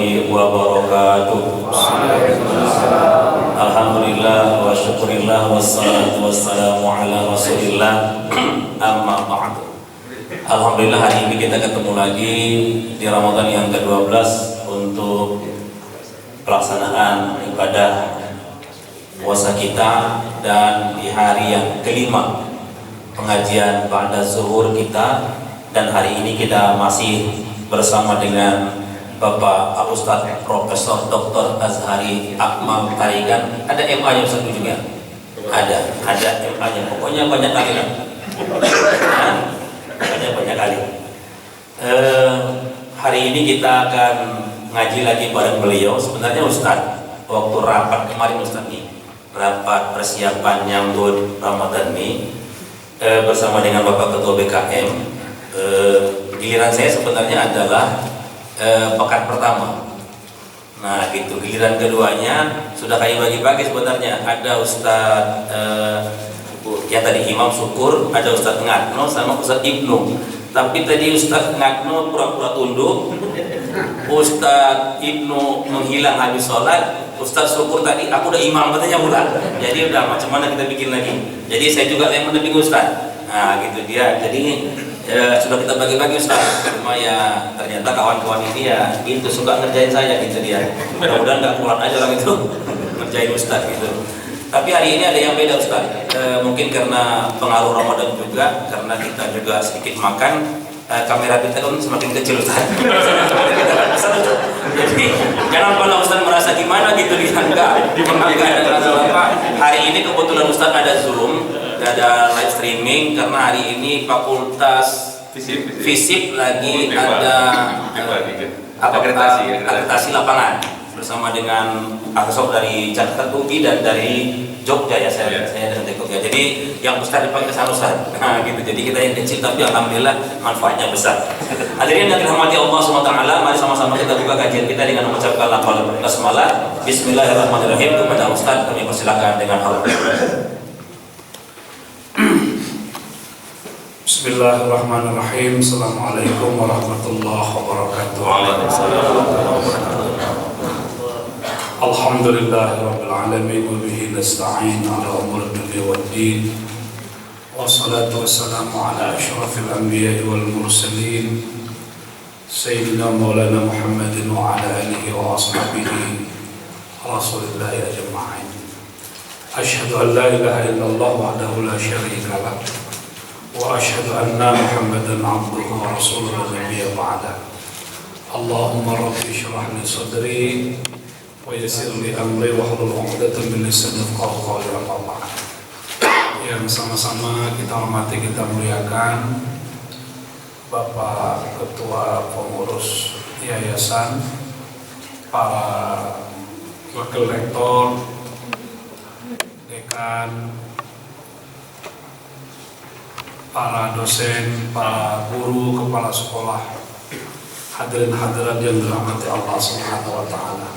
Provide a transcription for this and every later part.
warahmatullahi wabarakatuh. Alhamdulillah wa syukurillah wassalatu wassalamu ala rasulillah amma ba'du. Alhamdulillah hari ini kita ketemu lagi di Ramadan yang ke-12 untuk pelaksanaan ibadah puasa kita, dan di hari yang kelima pengajian ba'da zuhur kita, dan hari ini kita masih bersama dengan Bapak Ustaz Profesor Dr. Azhari Akmal Tarigan. Ada MA-nya Ustaz juga? Ada MA-nya. Pokoknya banyak kali lah. Banyak kali. Hari ini kita akan ngaji lagi bareng beliau. Sebenarnya Ustaz, waktu rapat kemarin Ustaz nih, rapat persiapan nyambut Ramadan nih bersama dengan Bapak Ketua BKM, giliran saya sebenarnya adalah pekan pertama. Nah gitu, giliran keduanya sudah kayak bagi-bagi sebenarnya. Ada Ustaz ya tadi Imam Syukur, ada Ustaz Ngatno sama Ustaz Ibnu. Tapi tadi Ustaz Ngatno pura-pura tunduk, Ustaz Ibnu menghilang habis sholat, Ustaz Syukur tadi aku udah imam katanya pula. Jadi udah macam mana kita bikin lagi. Jadi saya juga yang mendampingi Ustaz. Nah gitu dia. Jadi sudah kita bagi-bagi Ustaz. Cuma ya ternyata kawan-kawan ini ya gitu suka ngerjain saya gitu dia. Mudah-mudahan nggak kurang aja orang itu ngerjain Ustaz gitu. Tapi hari ini ada yang beda Ustaz. Mungkin karena pengaruh Ramadan juga, karena kita juga sedikit makan, kamera kita kan semakin kecil Ustaz. Jadi jangan pernah Ustaz merasa gimana gitu dia enggak. Hari ini kebetulan Ustaz ada Zoom, ada live streaming karena hari ini Fakultas Fisip lagi ada akreditasi lapangan bersama dengan asesor dari Jakarta Ugi dan dari Jogja ya, saya dengan Jogja. Jadi yang Ustaz dipanggil ke sana Ustaz. Nah gitu. Jadi kita yang kecil tapi alhamdulillah manfaatnya besar. Hadirin yang dirahmati Allah SWT, mari sama-sama kita buka kajian kita dengan mengucapkan lafal basmalah. Bismillahirrahmanirrahim. Kepada Ustaz kami persilakan dengan hal. Bismillahirrahmanirrahim. Assalamualaikum warahmatullahi wabarakatuh. Waalaikumsalam warahmatullahi wabarakatuh. Alhamdulillahirabbil alamin wa bihi nasta'in ala umuri dunya waddin. Wassalatu wassalamu ala asyrafil anbiya'i wal mursalin sayyidina maulana Muhammadin wa ala alihi wa ashabihi rasulillahi ajma'in. Asyhadu an la ilaha illallah wahdahu la syarika lah wa asyhadu anna Muhammadan abduhu wa rasuluhu la nabiyya ba'da. Allahumma rabbi shrah li sadri wa yassir li amri wahlul 'uqdatam min lisani yafqahu qawli. Amma ba'd. Yang sama-sama kita hormati, kita muliakan Bapak Ketua Pengurus Yayasan, para Wakil Rektor, Dekan, para dosen, para guru, kepala sekolah, hadirin hadirat yang dirahmati Allah Subhanahu wa taala.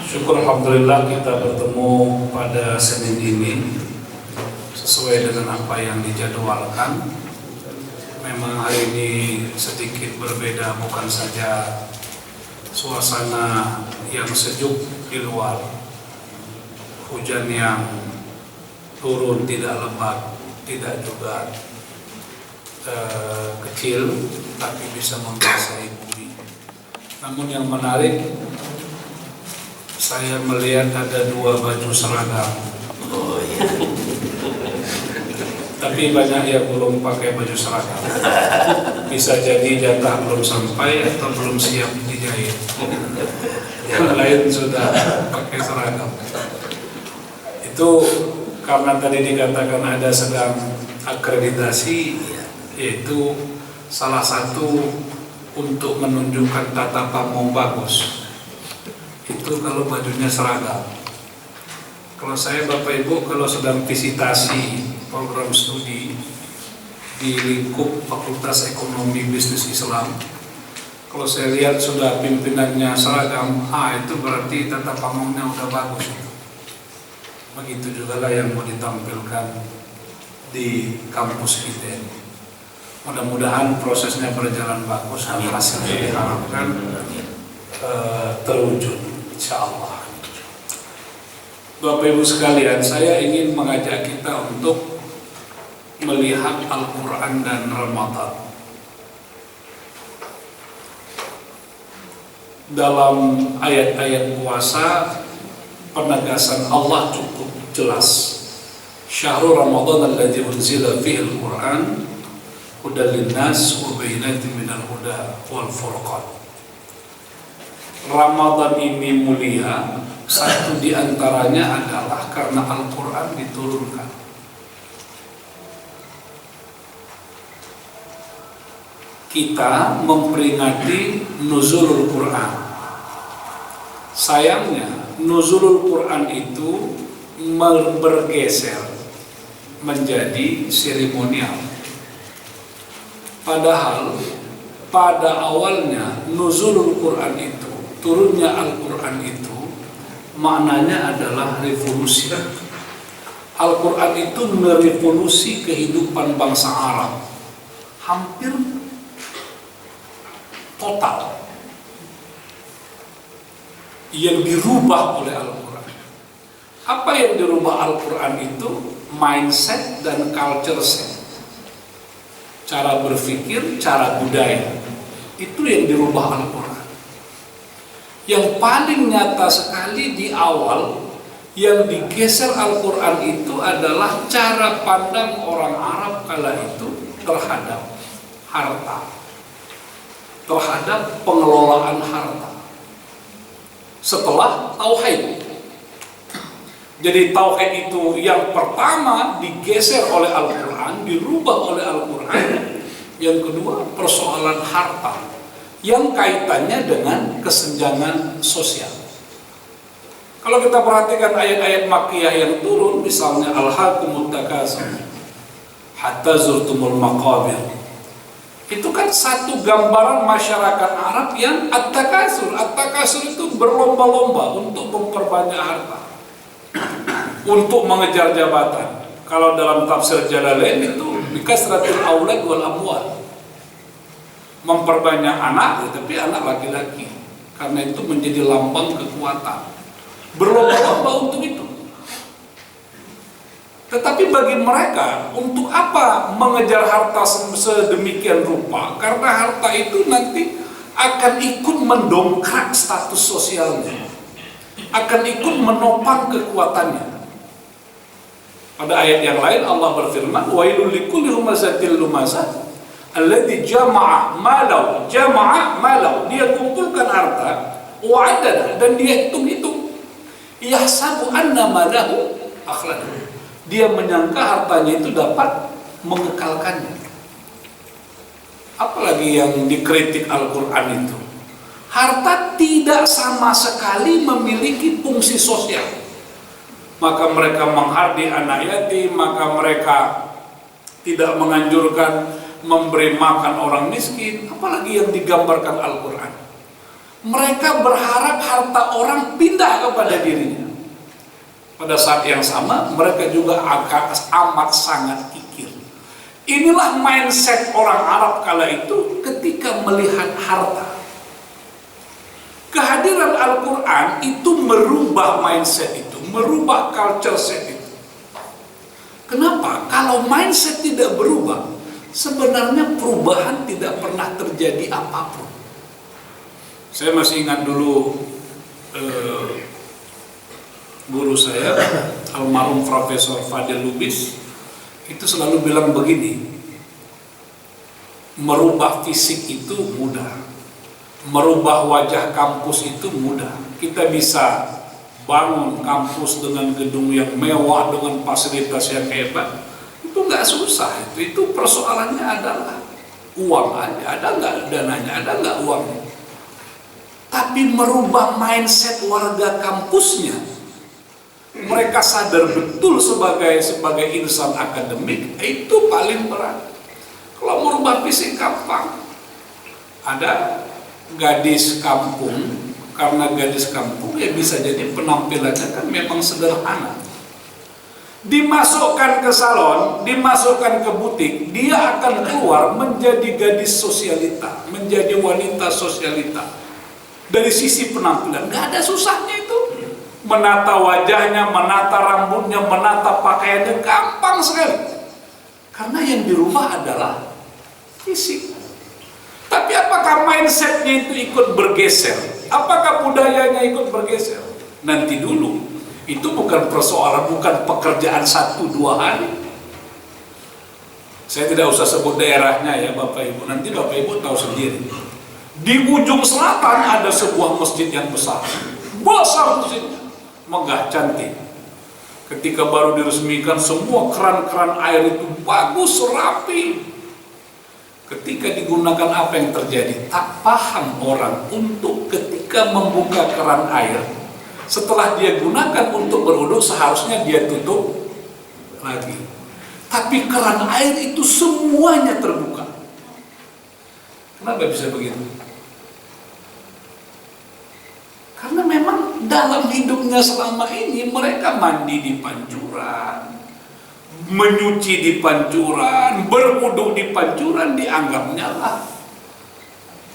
Syukur alhamdulillah kita bertemu pada Senin ini sesuai dengan apa yang dijadwalkan. Memang hari ini sedikit berbeda, bukan saja suasana yang sejuk di luar, hujan yang turun tidak lebat, tidak juga kecil, tapi bisa membasahi bumi. Namun yang menarik, saya melihat ada dua baju seragam. Oh iya. Tapi banyak yang belum pakai baju seragam. Bisa jadi jatah belum sampai atau belum siap dijahit. Yang lain sudah pakai seragam. Itu karena tadi dikatakan ada sedang akreditasi, yaitu salah satu untuk menunjukkan tata pamong bagus. Itu kalau bajunya seragam. Kalau saya Bapak Ibu kalau sedang visitasi program studi di lingkup Fakultas Ekonomi Bisnis Islam, kalau saya lihat sudah pimpinannya seragam, itu berarti tata pamongnya udah bagus. Begitu juga lah yang mau ditampilkan di kampus kita. Mudah-mudahan prosesnya berjalan bagus, hasilnya diharapkan. terwujud, insyaallah. Bapak Ibu sekalian, saya ingin mengajak kita untuk melihat Al-Quran dan Ramadan. Dalam ayat-ayat puasa, penegasan Allah cukup jelas. Syahrul Ramadan alladzi unzila fihi al-Quran hudan linnas wa bayyinatin minal huda wal furqan. Ramadan ini mulia, satu di antaranya adalah karena Al-Quran diturunkan. Kita memperingati nuzulul Quran. Sayangnya, nuzulul Quran itu bergeser menjadi seremonial. Padahal pada awalnya nuzulul Quran itu, turunnya Al-Quran itu maknanya adalah revolusi. Al-Quran itu merevolusi kehidupan bangsa Arab hampir total, yang dirubah oleh Al-Quran. Apa yang dirubah Al-Quran itu? Mindset dan culture set, cara berpikir, cara budaya. Itu yang dirubah Al-Quran. Yang paling nyata sekali di awal yang digeser Al-Quran itu adalah cara pandang orang Arab kala itu terhadap harta, terhadap pengelolaan harta setelah tauhid. Jadi tauhid itu yang pertama digeser oleh Al-Quran, dirubah oleh Al-Quran. Yang kedua, persoalan harta yang kaitannya dengan kesenjangan sosial. Kalau kita perhatikan ayat-ayat Makkiyah yang turun, misalnya Alhaakumut Takatsur hatta zurtumul maqabir, itu kan satu gambaran masyarakat Arab yang at-takatsur. At-takatsur itu berlomba-lomba untuk memperbanyak harta, untuk mengejar jabatan. Kalau dalam tafsir Jalalain itu bikasratil aulad wal amwal, memperbanyak anak, tapi anak laki-laki, karena itu menjadi lambang kekuatan. Berlomba-lomba untuk itu. Tetapi bagi mereka, untuk apa mengejar harta sedemikian rupa? Karena harta itu nanti akan ikut mendongkrak status sosialnya, akan ikut menopang kekuatannya. Pada ayat yang lain Allah berfirman, wailul likulli humazatil lumazah alladzi jama'a malau. Dia kumpulkan harta, wa'adana, dan dia hitung-hitung. Yahsabu anna malahu akhladahu. Dia menyangka hartanya itu dapat mengekalkannya. Apalagi yang dikritik Al-Quran itu, harta tidak sama sekali memiliki fungsi sosial. Maka mereka menghardi anak yatim, maka mereka tidak menganjurkan memberi makan orang miskin. Apalagi yang digambarkan Al-Quran, mereka berharap harta orang pindah kepada dirinya. Pada saat yang sama, mereka juga amat sangat kikir. Inilah mindset orang Arab kala itu ketika melihat harta. Kehadiran Al-Quran itu merubah mindset itu, merubah culture set itu. Kenapa? Kalau mindset tidak berubah, sebenarnya perubahan tidak pernah terjadi apapun. Saya masih ingat dulu guru saya, almarhum Profesor Fadil Lubis, itu selalu bilang begini, merubah fisik itu mudah, merubah wajah kampus itu mudah. Kita bisa bangun kampus dengan gedung yang mewah, dengan fasilitas yang hebat, itu nggak susah. Itu persoalannya adalah uang aja, ada nggak dananya, ada nggak uangnya. Tapi merubah mindset warga kampusnya, mereka sadar betul sebagai insan akademik, itu paling berat. Kalau merubah fisik gampang. Ada gadis kampung, karena gadis kampung ya bisa jadi penampilannya kan memang sederhana. Dimasukkan ke salon, dimasukkan ke butik, dia akan keluar menjadi gadis sosialita, menjadi wanita sosialita. Dari sisi penampilan nggak ada susahnya itu. Menata wajahnya, menata rambutnya, menata pakaiannya gampang sekali. Karena yang dirubah adalah fisik. Tapi apakah mindsetnya itu ikut bergeser? Apakah budayanya ikut bergeser? Nanti dulu. Itu bukan persoalan, bukan pekerjaan 1-2 hari. Saya tidak usah sebut daerahnya ya Bapak Ibu. Nanti Bapak Ibu tahu sendiri. Di ujung selatan ada sebuah masjid yang besar. Besar masjidnya. Megah, cantik. Ketika baru diresmikan, semua keran-keran air itu bagus, rapi. Ketika digunakan apa yang terjadi? Tak paham orang untuk ketika membuka keran air, setelah dia gunakan untuk berwudu seharusnya dia tutup lagi. Tapi keran air itu semuanya terbuka. Kenapa bisa begitu? Karena memang dalam hidupnya selama ini mereka mandi di pancuran, menyuci di pancuran, berwudu di pancuran, dianggapnya lah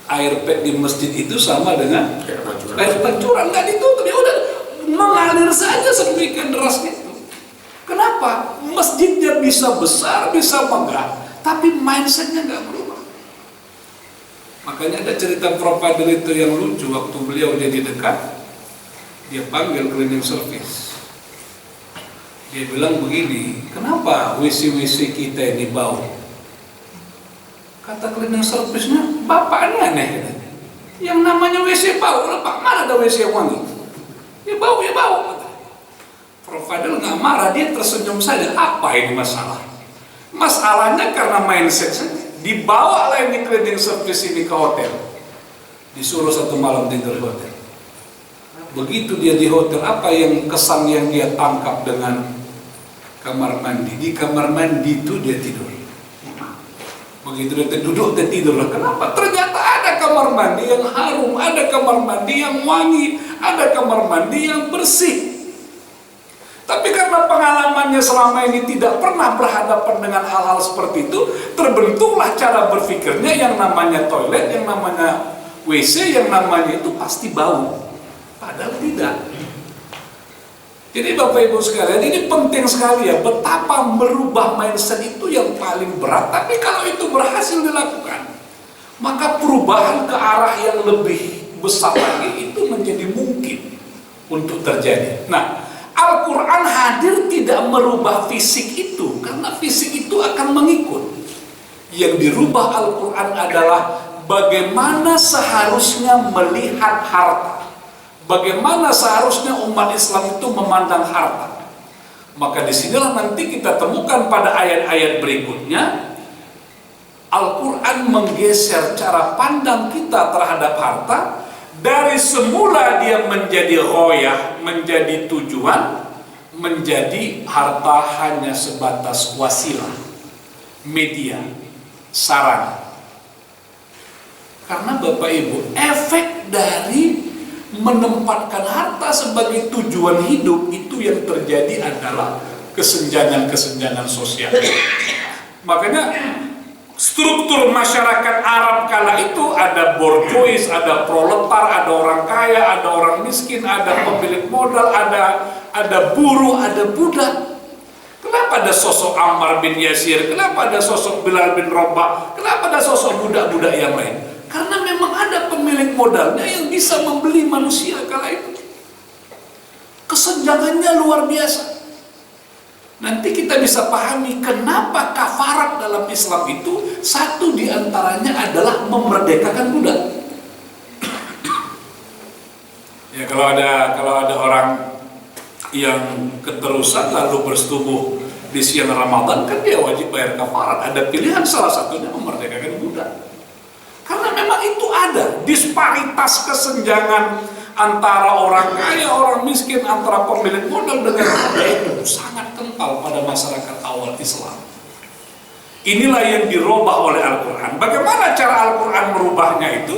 air pet di masjid itu sama dengan air pancuran, nggak ditutup, ya udah mengalir saja sedemikian derasnya itu. Kenapa? Masjidnya bisa besar, bisa megah, tapi mindsetnya nggak berubah. Makanya ada cerita Prof. Fadil itu yang lucu, waktu beliau jadi dekat, dia panggil cleaning service. Dia bilang begini, kenapa WC-WC kita ini bau? Kata cleaning service-nya, Bapak ini aneh. Yang namanya WC bau, Pak, mana ada WC yang wangi? Ya bau, ya bau. Prof. Fadil nggak marah, dia tersenyum saja. Apa ini masalah? Masalahnya karena mindset saja. Dibawa lah ini cleaning service ini ke hotel, disuruh 1 malam tidur di hotel. Begitu dia di hotel, apa yang kesan yang dia tangkap dengan kamar mandi? Di kamar mandi itu dia tidur. Begitu dia duduk, dia tidur. Kenapa? Ternyata ada kamar mandi yang harum, ada kamar mandi yang wangi, ada kamar mandi yang bersih. Tapi karena pengalamannya selama ini tidak pernah berhadapan dengan hal-hal seperti itu, terbentuklah cara berpikirnya yang namanya toilet, yang namanya WC, yang namanya itu pasti bau. Padahal tidak. Jadi Bapak Ibu sekalian, ini penting sekali ya, betapa merubah mindset itu yang paling berat. Tapi kalau itu berhasil dilakukan, maka perubahan ke arah yang lebih besar lagi itu menjadi mungkin untuk terjadi. Nah, Al-Quran hadir tidak merubah fisik itu, karena fisik itu akan mengikut. Yang dirubah Al-Quran adalah bagaimana seharusnya melihat harta, bagaimana seharusnya umat Islam itu memandang harta. Maka disinilah nanti kita temukan pada ayat-ayat berikutnya, Al-Quran menggeser cara pandang kita terhadap harta. Dari semula dia menjadi ghoyah, menjadi tujuan, menjadi harta hanya sebatas wasilah, media, sarana. Karena Bapak Ibu, efek dari menempatkan harta sebagai tujuan hidup itu yang terjadi adalah kesenjangan-kesenjangan sosial. Makanya struktur masyarakat Arab kala itu ada borjuis, ada proletar, ada orang kaya, ada orang miskin, ada pemilik modal, ada buruh, ada budak. Kenapa ada sosok Ammar bin Yasir? Kenapa ada sosok Bilal bin Rabah? Kenapa ada sosok budak-budak yang lain? Karena memang ada pemilik modalnya yang bisa membeli manusia kala itu. Kesenjangannya luar biasa. Nanti kita bisa pahami kenapa kafarat dalam Islam itu satu diantaranya adalah memerdekakan budak. Ya kalau ada orang yang keterusan lalu bersetubuh di siang Ramadan, kan dia wajib bayar kafarat. Ada pilihan, salah satunya memerdekakan budak. Karena memang itu ada disparitas kesenjangan antara orang kaya, orang miskin, antara pemilik modal dengan budak itu sangat kental pada masyarakat awal Islam. Inilah yang dirubah oleh Al-Quran. Bagaimana cara Al-Quran merubahnya itu?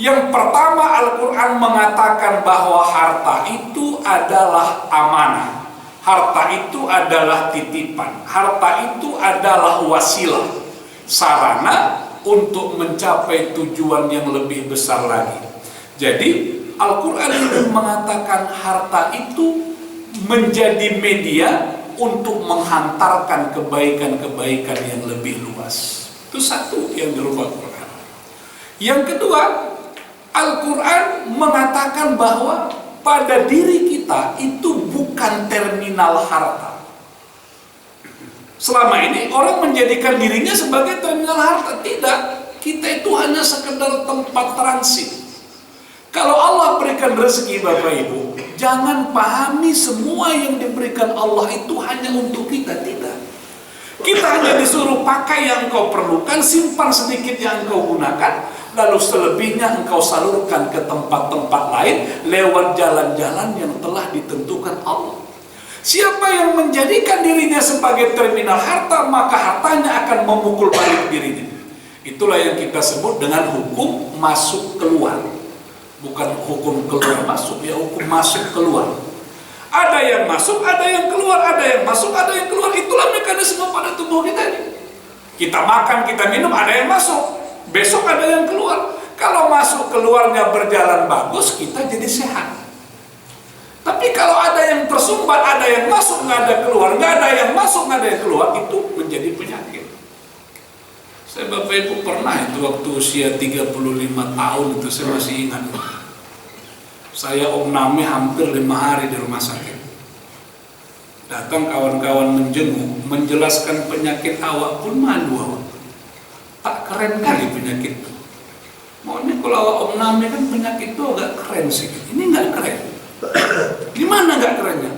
Yang pertama, Al-Quran mengatakan bahwa harta itu adalah amanah, harta itu adalah titipan, harta itu adalah wasilah, sarana untuk mencapai tujuan yang lebih besar lagi. Jadi Al-Quran itu mengatakan harta itu menjadi media untuk menghantarkan kebaikan-kebaikan yang lebih luas. Itu satu yang dirubah Al-Quran. Yang kedua, Al-Quran mengatakan bahwa pada diri kita itu bukan terminal harta. Selama ini orang menjadikan dirinya sebagai terminal harta. Tidak, kita itu hanya sekedar tempat transit. Kalau Allah berikan rezeki Bapak Ibu, jangan pahami semua yang diberikan Allah itu hanya untuk kita. Tidak. Kita hanya disuruh pakai yang engkau perlukan, simpan sedikit yang engkau gunakan, lalu selebihnya engkau salurkan ke tempat-tempat lain lewat jalan-jalan yang telah ditentukan Allah. Siapa yang menjadikan dirinya sebagai terminal harta, maka hartanya akan memukul balik dirinya. Itulah yang kita sebut dengan hukum masuk keluar. Bukan hukum keluar masuk, ya hukum masuk keluar. Ada yang masuk, ada yang keluar, ada yang masuk, ada yang keluar. Itulah mekanisme pada tubuh kita ini. Kita makan, kita minum, ada yang masuk, besok ada yang keluar. Kalau masuk keluarnya berjalan bagus, kita jadi sehat. Tapi kalau ada yang tersumbat, ada yang masuk, nggak ada keluar, nggak ada yang masuk, nggak ada yang keluar, itu menjadi penyakit. Saya Bapak Ibu pernah itu waktu usia 35 tahun itu saya masih ingat. Saya Name hampir 5 hari di rumah sakit. Datang kawan-kawan menjenguk, menjelaskan penyakit awak pun malu awak. Tak keren kali penyakit itu. Maunya kalau awak Name kan penyakit itu agak keren sih. Ini nggak keren. Gimana nggak kerennya?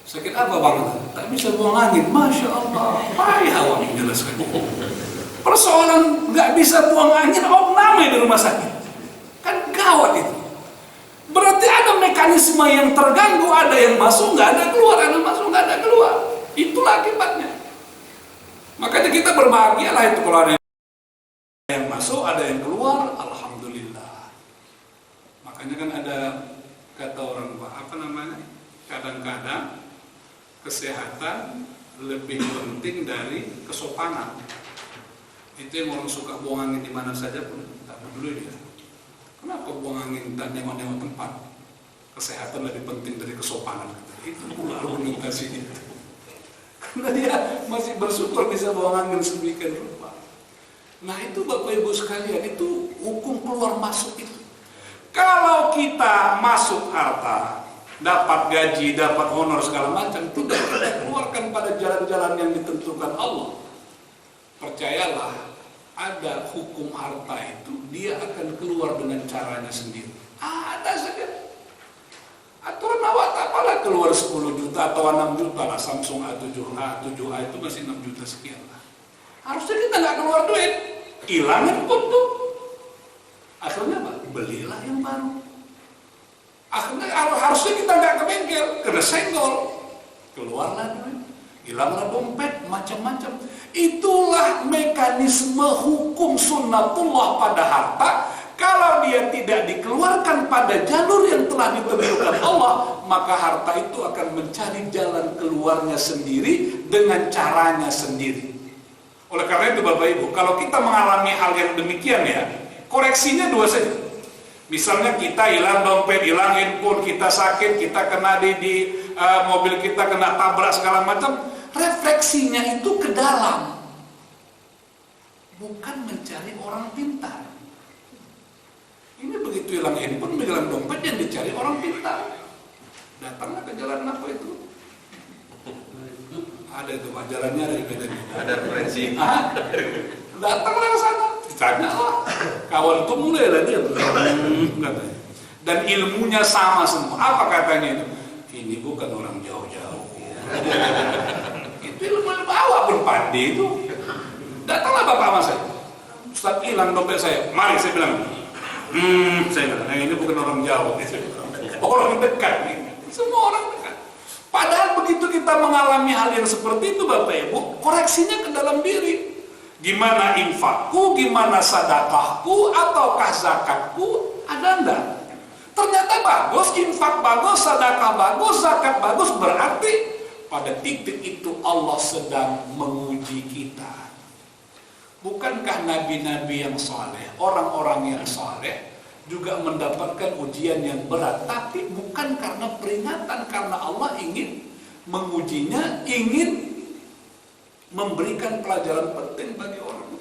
Sakit apa bang? Tak bisa buang angin. Masya Allah, payah awak menjelaskan. Persoalan nggak bisa buang angin, Name di rumah sakit. Kan gawat itu. Berarti ada mekanisme yang terganggu, ada yang masuk, nggak ada keluar, ada masuk, nggak ada keluar. Itulah akibatnya. Makanya kita berbahagialah itu kalau ada yang masuk, ada yang keluar, alhamdulillah. Makanya kan ada kata orang apa namanya? Kadang-kadang kesehatan lebih penting dari kesopanan. Itu yang orang suka buang angin di mana saja pun tak peduli dia. Kenapa buang angin dan nengok-nengok tempat? Kesehatan lebih penting dari kesopanan. Itu pula argumentasinya. Karena dia masih bersyukur bisa buang angin sedemikian rupa. Nah itu Bapak Ibu sekalian, itu hukum keluar masuk itu. Kalau kita masuk harta, dapat gaji, dapat honor segala macam, tidak kita keluarkan pada jalan-jalan yang ditentukan Allah. Percayalah, ada hukum harta itu, dia akan keluar dengan caranya sendiri. Ada saja. Aturan awak tak apalah keluar 10 juta atau 6 juta lah. Samsung A7A itu masih 6 juta sekian lah. Harusnya kita nggak keluar duit, hilangin pun tuh. Akhirnya apa? Belilah yang baru. Akhirnya harusnya kita nggak ke bengkel, kena senggol, keluarlah duit, hilanglah dompet, macam-macam. Itulah mekanisme hukum sunnatullah pada harta. Kalau dia tidak dikeluarkan pada jalur yang telah ditentukan Allah, maka harta itu akan mencari jalan keluarnya sendiri dengan caranya sendiri. Oleh karena itu Bapak Ibu, kalau kita mengalami hal yang demikian ya, koreksinya dua saja. Misalnya kita hilang dompet, hilang handphone, kita sakit, kita kena di mobil kita kena tabrak segala macam, refleksinya itu ke dalam, bukan mencari orang pintar. Ini begitu hilang handphone, hilang dompet, yang dicari orang pintar. Datanglah ke jalan apa itu? Ada itu Pak, jalannya ada di Medan. Ada referensi. Datanglah ke sana, ditanya lah. Kawan itu mulai lah dia katanya. Dan ilmunya sama semua. Apa katanya itu? Ini bukan orang jauh-jauh. Itu ilmu awak pun pandai itu. Datanglah bapak sama saya. Ustaz, hilang dompet saya. Mari saya bilang. Saya bilang, ini bukan orang jauh. Orang dekat. Semua orang dekat. Padahal begitu kita mengalami hal yang seperti itu Bapak Ibu, koreksinya ke dalam diri. Gimana infakku, gimana sedekahku, ataukah zakatku, ada enggak? Ternyata bagus, infak bagus, sedekah bagus, zakat bagus, berarti pada titik itu Allah sedang menguji kita. Bukankah nabi-nabi yang saleh, orang-orang yang saleh, juga mendapatkan ujian yang berat, tapi bukan karena peringatan, karena Allah ingin mengujinya, ingin memberikan pelajaran penting bagi orang.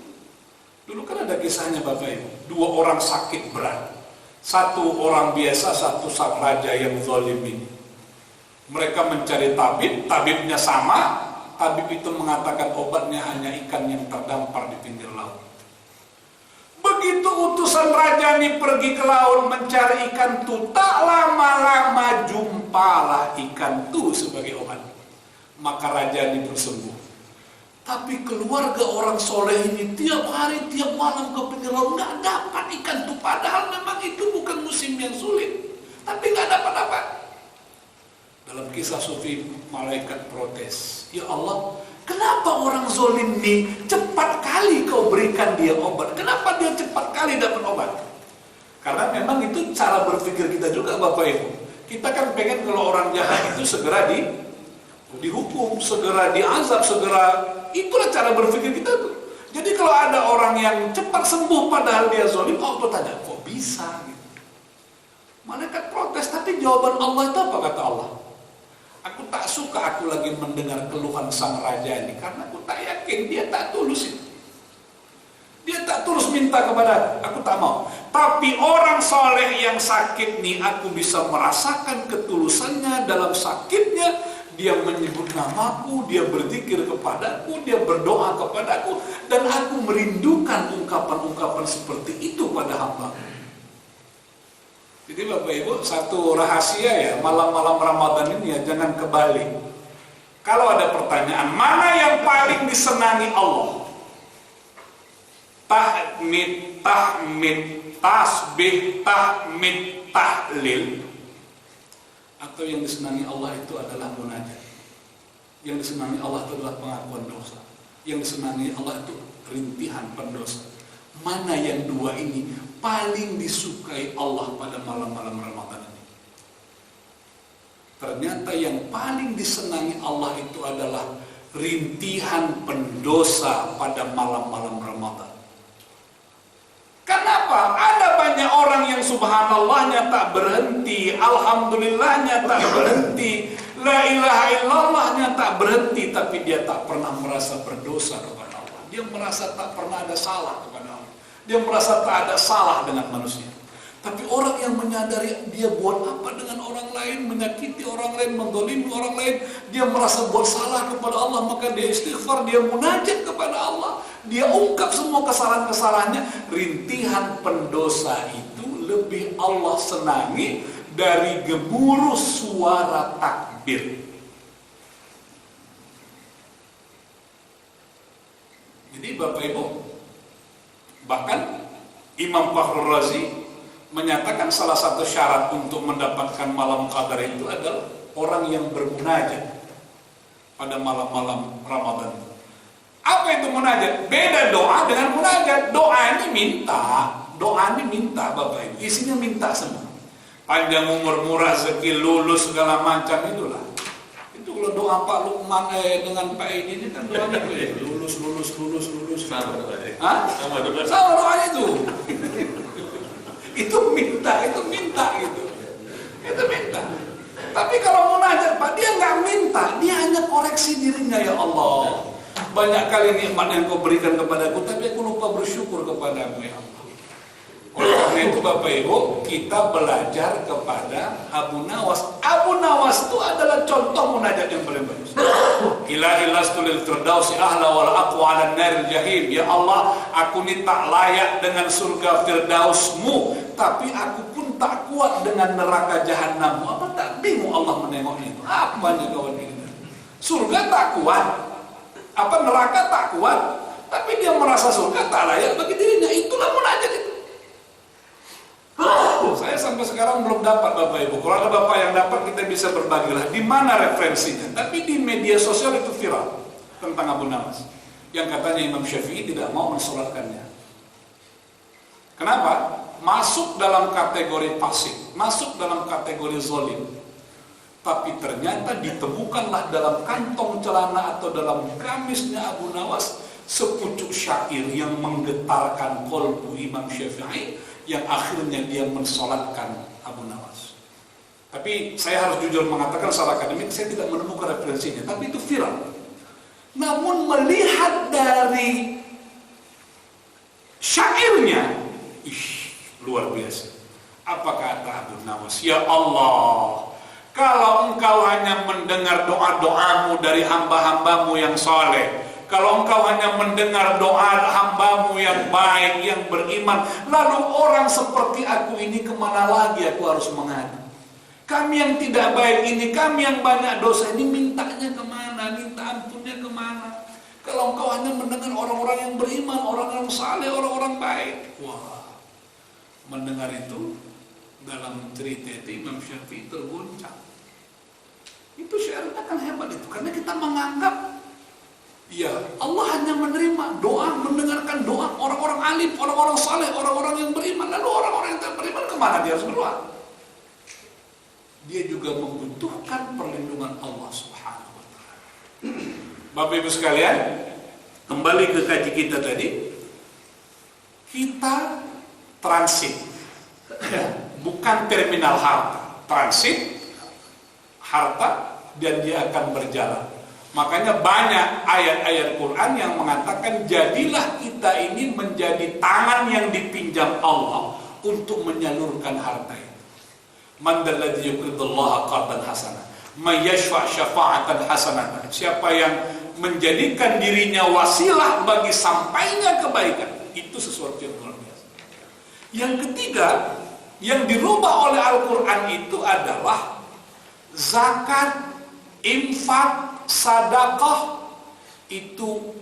Dulu kan ada kisahnya Bapak Ibu, 2 orang sakit berat, 1 orang biasa, 1 sang raja yang zalim ini. Mereka mencari tabib, tabibnya sama, tabib itu mengatakan obatnya hanya ikan yang terdampar di pinggir laut. Begitu utusan raja ini pergi ke laut mencari ikan itu, tak lama-lama jumpalah ikan itu sebagai obat. Maka raja ini bersembuh. Tapi keluarga orang soleh ini tiap hari, tiap malam ke pinggir laut nggak dapat ikan itu. Padahal memang itu bukan musim yang sulit, tapi nggak dapat. Dalam kisah sufi, malaikat protes, ya Allah, kenapa orang zolim ini cepat kali kau berikan dia obat? Kenapa dia cepat kali dapat obat? Karena memang itu cara berpikir kita juga Bapak Ibu. Kita kan pengen kalau orang jahat itu segera dihukum, segera diazab, segera, itulah cara berpikir kita tuh. Jadi kalau ada orang yang cepat sembuh padahal dia zolim, Allah bertanya, kok bisa? Gitu. Malaikat protes, tapi jawaban Allah itu apa kata Allah? Aku tak suka aku lagi mendengar keluhan sang raja ini, karena aku tak yakin dia tak tulus itu. Dia tak tulus minta kepada aku tak mau. Tapi orang soleh yang sakit nih, aku bisa merasakan ketulusannya dalam sakitnya. Dia menyebut namaku, dia berzikir kepadaku, dia berdoa kepadaku, dan aku merindukan ungkapan-ungkapan seperti itu pada hamba. Jadi Bapak Ibu, satu rahasia ya, malam-malam Ramadan ini ya, jangan kebalik. Kalau ada pertanyaan, mana yang paling disenangi Allah? Tahmid, tasbih, tahmid, tahlil, atau yang disenangi Allah itu adalah munajat. Yang disenangi Allah itu adalah pengakuan dosa. Yang disenangi Allah itu rintihan pendosa. Mana yang 2 ini paling disukai Allah pada malam-malam Ramadan ini? Ternyata yang paling disenangi Allah itu adalah rintihan pendosa pada malam-malam Ramadan. Kenapa? Ada banyak orang yang subhanallahnya tak berhenti, alhamdulillahnya tak berhenti, la ilaha illallahnya tak berhenti, tapi dia tak pernah merasa berdosa kepada Allah. Dia merasa tak pernah ada salah kepada Allah. Dia merasa tak ada salah dengan manusia. Tapi orang yang menyadari dia buat apa dengan orang lain, menyakiti orang lain, mendolimi orang lain, dia merasa buat salah kepada Allah, maka dia istighfar, dia munajat kepada Allah, dia ungkap semua kesalahan-kesalahannya. Rintihan pendosa itu lebih Allah senangi dari gemuruh suara takbir. Jadi Bapak Ibu, bahkan Imam Fakhrul Razi menyatakan salah satu syarat untuk mendapatkan malam qadar itu adalah orang yang bermunajat pada malam-malam Ramadan. Apa itu munajat? Beda doa dengan munajat. Doa ini minta Bapak Ibu, isinya minta semua. Panjang umur, murah rezeki, lulus segala macam itulah. Itu kalau doa Pak Lukman dengan Pak ini kan doanya lulus. Sama doanya itu. Itu minta gitu. Itu minta. Tapi kalau munajat Pak, dia nggak minta, dia hanya koreksi dirinya, ya Allah. Banyak kali nikmat yang kau berikan kepadaku, tapi aku lupa bersyukur kepadamu, ya Allah. Oleh karena itu Bapak Ibu, kita belajar kepada Abu Nawas. Abu Nawas itu adalah contoh munajat yang paling bagus. Ilahi lastulil firdausi ahla wal aqwa ala naril jahim. Ya Allah, aku ini tak layak dengan surga firdausmu, tapi aku pun tak kuat dengan neraka jahanammu. Apa tak bingung Allah menengoknya itu? Apanya kawan ini? Surga tak kuat, apa neraka tak kuat, tapi dia merasa surga tak layak bagi dirinya. Itulah munajat itu. Saya sampai sekarang belum dapat Bapak Ibu. Kalau ada Bapak yang dapat, kita bisa berbagilah di mana referensinya. Tapi di media sosial itu viral tentang Abu Nawas yang katanya Imam Syafi'i tidak mau mensolatkannya. Kenapa? Masuk dalam kategori fasik, masuk dalam kategori zalim. Tapi ternyata ditemukanlah dalam kantong celana atau dalam gamisnya Abu Nawas sepucuk syair yang menggetarkan kolbu Imam Syafi'i, yang akhirnya dia mensolatkan Abu Nawas. Tapi saya harus jujur mengatakan secara akademik saya tidak menemukan referensinya, tapi itu viral. Namun melihat dari syairnya, luar biasa. Apa kata Abu Nawas? Ya Allah, kalau engkau hanya mendengar doa-doamu dari hamba-hambamu yang soleh, kalau engkau hanya mendengar doa hambamu yang baik, yang beriman, lalu orang seperti aku ini kemana lagi aku harus mengadu? Kami yang tidak baik ini, kami yang banyak dosa ini, mintanya kemana? Minta ampunnya kemana? Kalau engkau hanya mendengar orang-orang yang beriman, orang-orang saleh, orang-orang baik. Wah, mendengar itu dalam cerita itu Imam Syafi'i terguncang. Itu syairnya kan hebat itu, karena kita menganggap ya Allah hanya menerima doa, mendengarkan doa orang-orang alim, orang-orang saleh, orang-orang yang beriman. Lalu orang-orang yang tidak beriman kemana dia harus berdoa? Dia juga membutuhkan perlindungan Allah Subhanahu wa Ta'ala. Bapak Ibu sekalian, kembali ke kaji kita tadi, kita transit, bukan terminal harta, transit harta dan dia akan berjalan. Makanya banyak ayat-ayat Quran yang mengatakan jadilah kita ini menjadi tangan yang dipinjam Allah untuk menyalurkan harta itu. Man dalladzi yuqridullaha qardan hasanah, may yashfa' syafa'atan hasanah. Siapa yang menjadikan dirinya wasilah bagi sampainya kebaikan, itu sesuatu yang luar biasa. Yang ketiga, yang dirubah oleh Al-Quran itu adalah zakat, infak, sedekah itu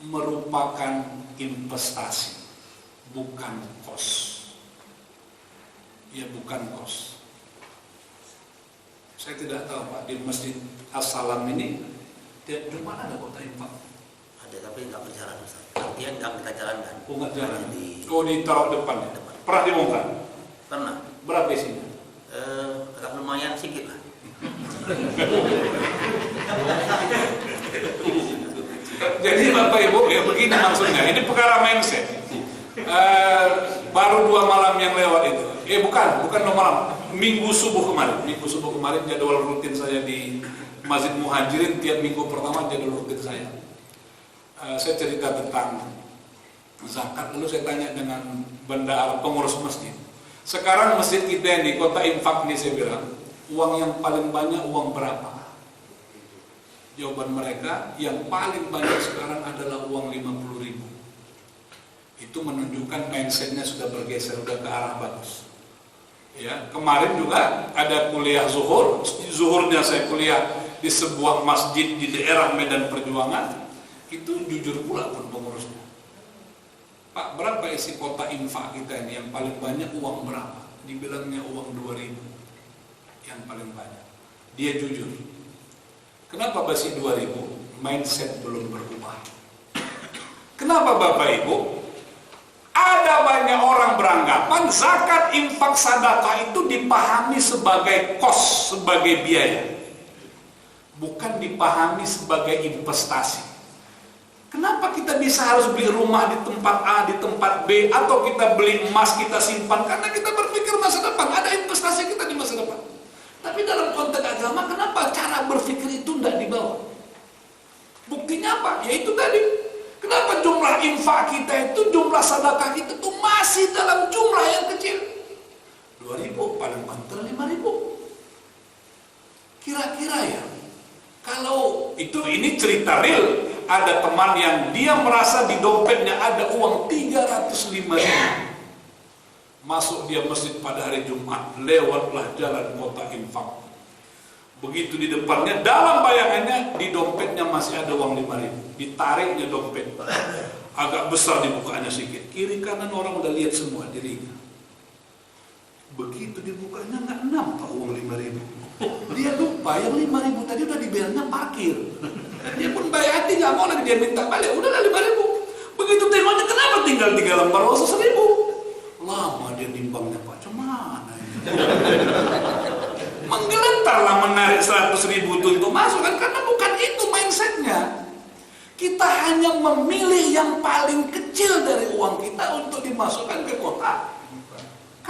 merupakan investasi, bukan kos. Ya, bukan kos. Saya tidak tahu Pak, di Masjid As-Salam ini di mana ada kota infak? Ada, tapi nggak berjalan Ustaz. Artinya nggak kita jalankan. Oh, nggak jalan. Di ditaruh depan. Pernah dibongkar? pernah. Berapa isinya? Agak lumayan sedikit lah. Jadi Bapak Ibu, ya begini maksudnya. Ini perkara mindset. Baru 2 malam yang lewat itu. Bukan 2 malam. Minggu subuh kemarin jadwal rutin saya di Masjid Muhajirin, tiap minggu pertama jadwal rutin saya. Saya cerita tentang zakat, lalu saya tanya dengan bendahara pengurus masjid. Sekarang masjid kita ini, kota infak ini, saya bilang, uang yang paling banyak uang berapa? Jawaban mereka, yang paling banyak sekarang adalah uang 50.000. Itu menunjukkan mindsetnya sudah bergeser, sudah ke arah bagus. Ya, kemarin juga ada kuliah zuhur. Zuhurnya saya kuliah di sebuah masjid di daerah Medan Perjuangan. Itu jujur pula pun pengurusnya. Pak, berapa isi kota infak kita ini? Yang paling banyak uang berapa? Dibilangnya uang 2.000. Yang paling banyak. Dia jujur. Kenapa basi 2.000? Mindset belum berubah. Kenapa Bapak Ibu? Ada banyak orang beranggapan zakat, infak, sedekah itu dipahami sebagai kos, sebagai biaya. Bukan dipahami sebagai investasi. Kenapa kita bisa harus beli rumah di tempat A, di tempat B, atau kita beli emas kita simpan? Karena kita berpikir masa depan, ada investasi kita di masa depan. Tapi dalam konteks agama, kenapa cara berpikir itu tidak dibawa? Buktinya apa? Yaitu tadi. Kenapa jumlah infak kita itu, jumlah sedekah kita itu masih dalam jumlah yang kecil? 2.000, paling banter 5.000. Kira-kira ya, kalau ini cerita real. Ada teman yang dia merasa di dompetnya ada uang 305.000. Masuk dia masjid pada hari Jumat, lewatlah jalan kota infak. Begitu di depannya, dalam bayangannya di dompetnya masih ada uang 5.000. Ditariknya dompet, agak besar dibukanya sedikit. Kiri kanan orang udah lihat semua dirinya. Begitu dibukanya nggak nampak uang 5.000. Dia lupa yang 5.000 tadi udah dibayarnya parkir. Dia pun baik hati, nggak mau lagi dia minta balik. Udahlah 5.000. Begitu tengoknya, kenapa tinggal 3 lembar rasa 1.000? Lama dia nimbangnya, Pak. Cuman menggelentarlah menarik 100.000 itu untuk masuk kan, karena bukan itu mindsetnya. Kita hanya memilih yang paling kecil dari uang kita untuk dimasukkan ke kota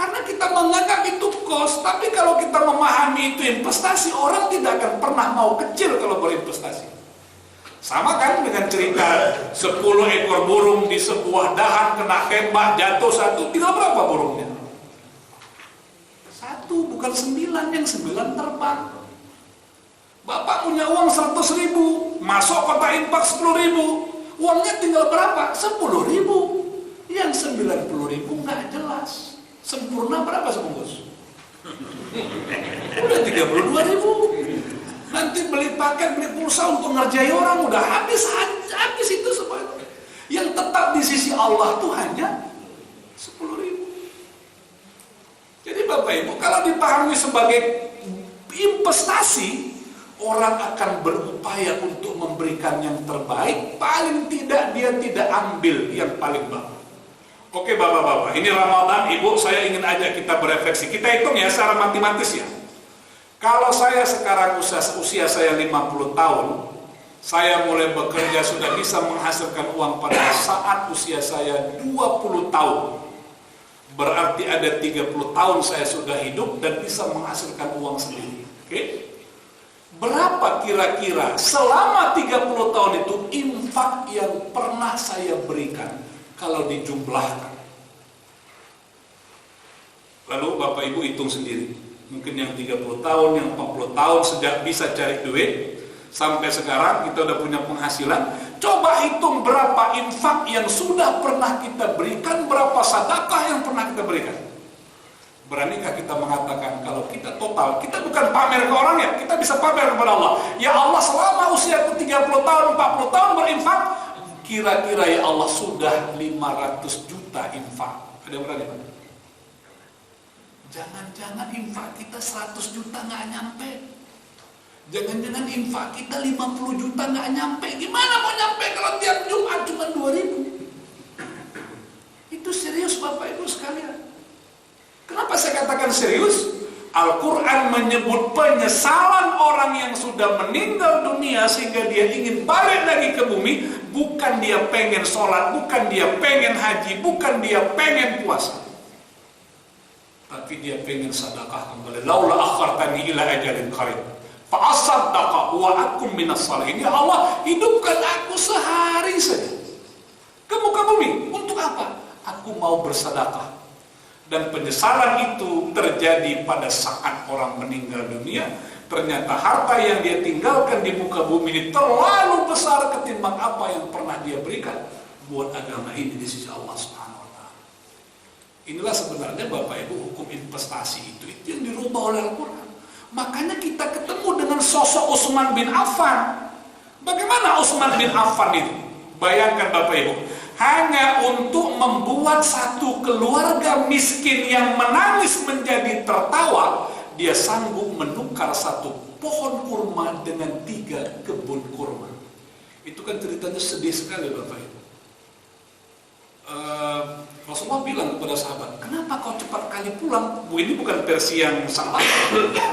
Karena kita menganggap itu kos, tapi kalau kita memahami itu investasi, orang tidak akan pernah mau kecil kalau berinvestasi. Sama kan dengan cerita 10 ekor burung di sebuah dahan kena tembak, jatuh satu, tinggal berapa burungnya? 1, bukan 9, yang 9 terbang. Bapak punya uang 100.000, masuk kota infak 10.000, uangnya tinggal berapa? 10.000. Yang 90.000 nggak jelas. Sempurna berapa sebungkus? Udah 32.000. Nanti beli paket, beli pulsa untuk ngerjai orang, udah habis itu semua. Yang tetap di sisi Allah tuh hanya 10.000. Jadi Bapak Ibu, kalau dipahami sebagai investasi, orang akan berupaya untuk memberikan yang terbaik. Paling tidak dia tidak ambil yang paling bagus. Oke Bapak-Bapak, ini Ramadan, Ibu, saya ingin ajak kita berefleksi. Kita hitung ya secara matematis ya. Kalau saya sekarang usia saya 50 tahun, saya mulai bekerja sudah bisa menghasilkan uang pada saat usia saya 20 tahun. Berarti ada 30 tahun saya sudah hidup dan bisa menghasilkan uang sendiri. Oke? Berapa kira-kira selama 30 tahun itu infak yang pernah saya berikan kalau dijumlahkan? Lalu Bapak Ibu hitung sendiri. Mungkin yang 30 tahun, yang 40 tahun sejak bisa cari duit, sampai sekarang kita udah punya penghasilan. Coba hitung berapa infak yang sudah pernah kita berikan, berapa sedekah yang pernah kita berikan. Beranikah kita mengatakan kalau kita total, kita bukan pamer ke orang ya, kita bisa pamer kepada Allah. Ya Allah, selama usiaku 30 tahun, 40 tahun berinfak, kira-kira ya Allah sudah 500 juta infak. Ada yang berani Pak? Jangan-jangan infak kita 100 juta nggak nyampe. Jangan-jangan infak kita 50 juta nggak nyampe. Gimana mau nyampe kalau tiap Jumat cuma 2.000? Itu serius Bapak Ibu sekalian. Kenapa saya katakan serius? Al-Quran menyebut penyesalan orang yang sudah meninggal dunia sehingga dia ingin balik lagi ke bumi. Bukan dia pengen sholat, bukan dia pengen haji, bukan dia pengen puasa, tapi dia pengen sedekah kembali. Laula akhartani ila ajalin qarib fa asaddaqa wa akum minas salihin. Ya Allah, hidupkan aku sehari saja ke muka bumi. Untuk apa? Aku mau bersedekah. Dan penyesalan itu terjadi pada saat orang meninggal dunia. Ternyata harta yang dia tinggalkan di muka bumi ini terlalu besar ketimbang apa yang pernah dia berikan buat agama ini di sisi Allah Subhanahu wa Ta'ala. Inilah sebenarnya Bapak Ibu hukum investasi itu yang dirubah oleh Al-Quran. Makanya kita ketemu dengan sosok Utsman bin Affan. Bagaimana Utsman bin Affan itu? Bayangkan Bapak Ibu, hanya untuk membuat satu keluarga miskin yang menangis menjadi tertawa, dia sanggup menukar satu pohon kurma dengan 3 kebun kurma. Itu kan ceritanya sedih sekali Bapak Ibu. Rasulullah bilang kepada sahabat, kenapa kau cepat kali pulang? Bu, ini bukan versi yang salah.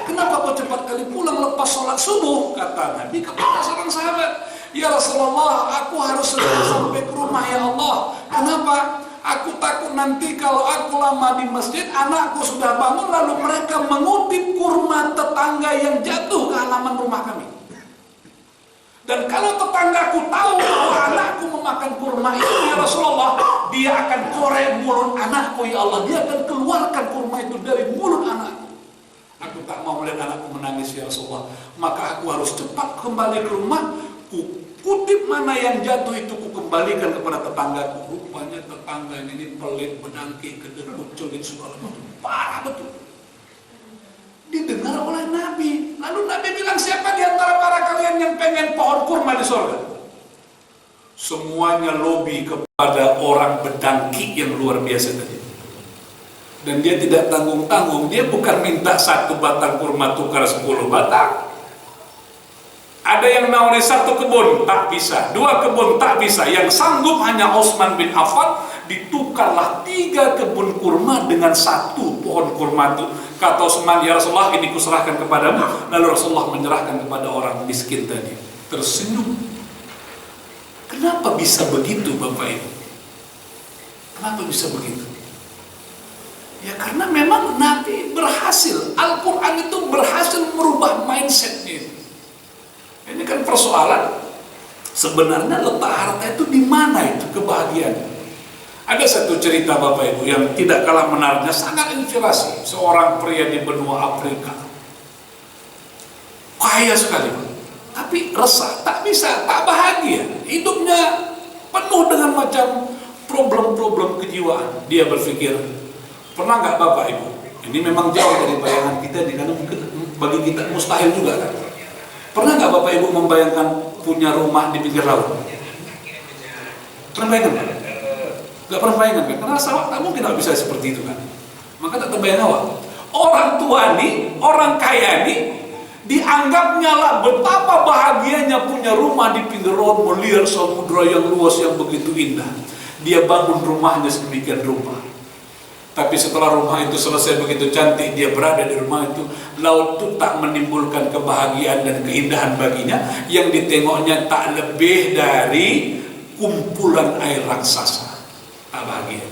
Kenapa kau cepat kali pulang lepas sholat subuh? Kata Nabi kepada seorang sahabat, ya Rasulullah, aku harus segera sampai ke rumah ya Allah. Kenapa? Aku takut nanti kalau aku lama di masjid, anakku sudah bangun lalu mereka mengutip kurma tetangga yang jatuh ke halaman rumah kami. Dan kalau tetanggaku tahu bahwa anakku memakan kurma itu ya Rasulullah, dia akan korek mulut anakku ya Allah. Dia akan keluarkan kurma itu dari mulut anakku. Aku tak mau melihat anakku menangis ya Rasulullah. Maka aku harus cepat kembali ke rumah. Kutip mana yang jatuh itu ku kembalikan kepada tetanggaku. Rupanya tetangga ini pelit, bedangki, kedekut, culik, segala macam. Parah betul. Didengar oleh Nabi. Lalu Nabi bilang, siapa di antara para kalian yang pengen pohon kurma di surga? Semuanya lobi kepada orang bedangki yang luar biasa tadi. Dan dia tidak tanggung-tanggung. Dia bukan minta 1 batang kurma tukar 10 batang. Ada yang nawari 1 kebun, tak bisa. 2 kebun, tak bisa. Yang sanggup hanya Utsman bin Affan. Ditukarlah 3 kebun kurma dengan 1 pohon kurma itu. Kata Utsman, ya Rasulullah, ini kuserahkan kepadamu. Lalu Rasulullah menyerahkan kepada orang miskin tadi. Tersenyum. Kenapa bisa begitu Bapak Ibu? Kenapa bisa begitu? Ya karena memang Nabi berhasil, Al-Quran itu berhasil merubah mindsetnya. Ini kan persoalan, sebenarnya letak harta itu di mana itu kebahagiaan. Ada satu cerita Bapak Ibu yang tidak kalah menariknya, sangat inspirasi. Seorang pria di benua Afrika, kaya sekali, tapi resah, tak bisa, tak bahagia. Hidupnya penuh dengan macam problem-problem kejiwaan. Dia berpikir, pernah nggak Bapak Ibu? Ini memang jauh dari bayangan kita, karena bagi kita mustahil juga kan. Pernah nggak Bapak Ibu membayangkan punya rumah di pinggir laut? Pernah bayangkan? Gak pernah bayangkan kan? Karena sawah tak mungkin bisa seperti itu kan. Maka tak terbayang awak. Orang tua nih, orang kaya nih, dianggapnya lah betapa bahagianya punya rumah di pinggir laut, melihat samudra yang luas yang begitu indah. Dia bangun rumahnya sedemikian rupa. Tapi setelah rumah itu selesai begitu cantik, dia berada di rumah itu, laut itu tak menimbulkan kebahagiaan dan keindahan baginya. Yang ditengoknya tak lebih dari kumpulan air raksasa. Tak bahagia.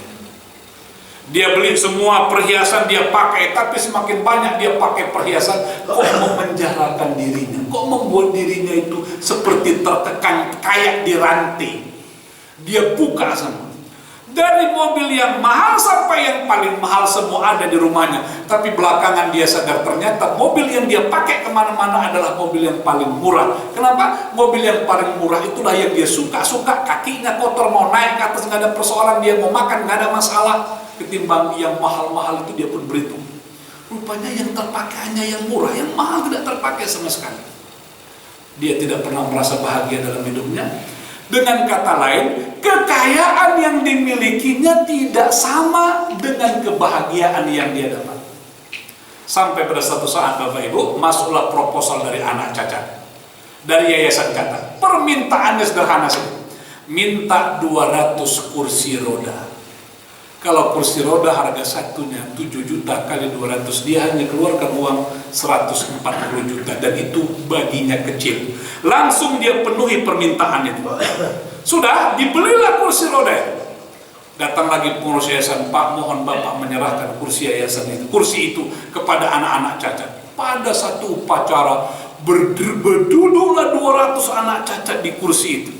Dia beli semua perhiasan dia pakai, tapi semakin banyak dia pakai perhiasan, kok memenjarakan dirinya, kok membuat dirinya itu seperti tertekan kayak dirantai. Dia buka semua. Dari mobil yang mahal sampai yang paling mahal semua ada di rumahnya. Tapi belakangan dia sadar ternyata mobil yang dia pakai kemana-mana adalah mobil yang paling murah. Kenapa? Mobil yang paling murah itulah yang dia suka-suka. Kakinya kotor, mau naik ke atas nggak ada persoalan, dia mau makan nggak ada masalah. Ketimbang yang mahal-mahal itu dia pun berhitung. Rupanya yang terpakai hanya yang murah, yang mahal tidak terpakai sama sekali. Dia tidak pernah merasa bahagia dalam hidupnya. Dengan kata lain, kekayaan yang dimilikinya tidak sama dengan kebahagiaan yang dia dapat. Sampai pada satu saat Bapak Ibu, masuklah proposal dari anak cacat, dari yayasan cacat. Permintaannya sederhana saja, minta 200 kursi roda. Kalau kursi roda harga satunya 7 juta kali 200, dia hanya keluarkan uang 140 juta, dan itu baginya kecil. Langsung dia penuhi permintaan itu. Sudah dibelilah kursi roda. Datang lagi pengurus yayasan, Pak, mohon Bapak menyerahkan kursi yayasan itu, kursi itu kepada anak-anak cacat. Pada satu upacara berduduklah 200 anak cacat di kursi itu.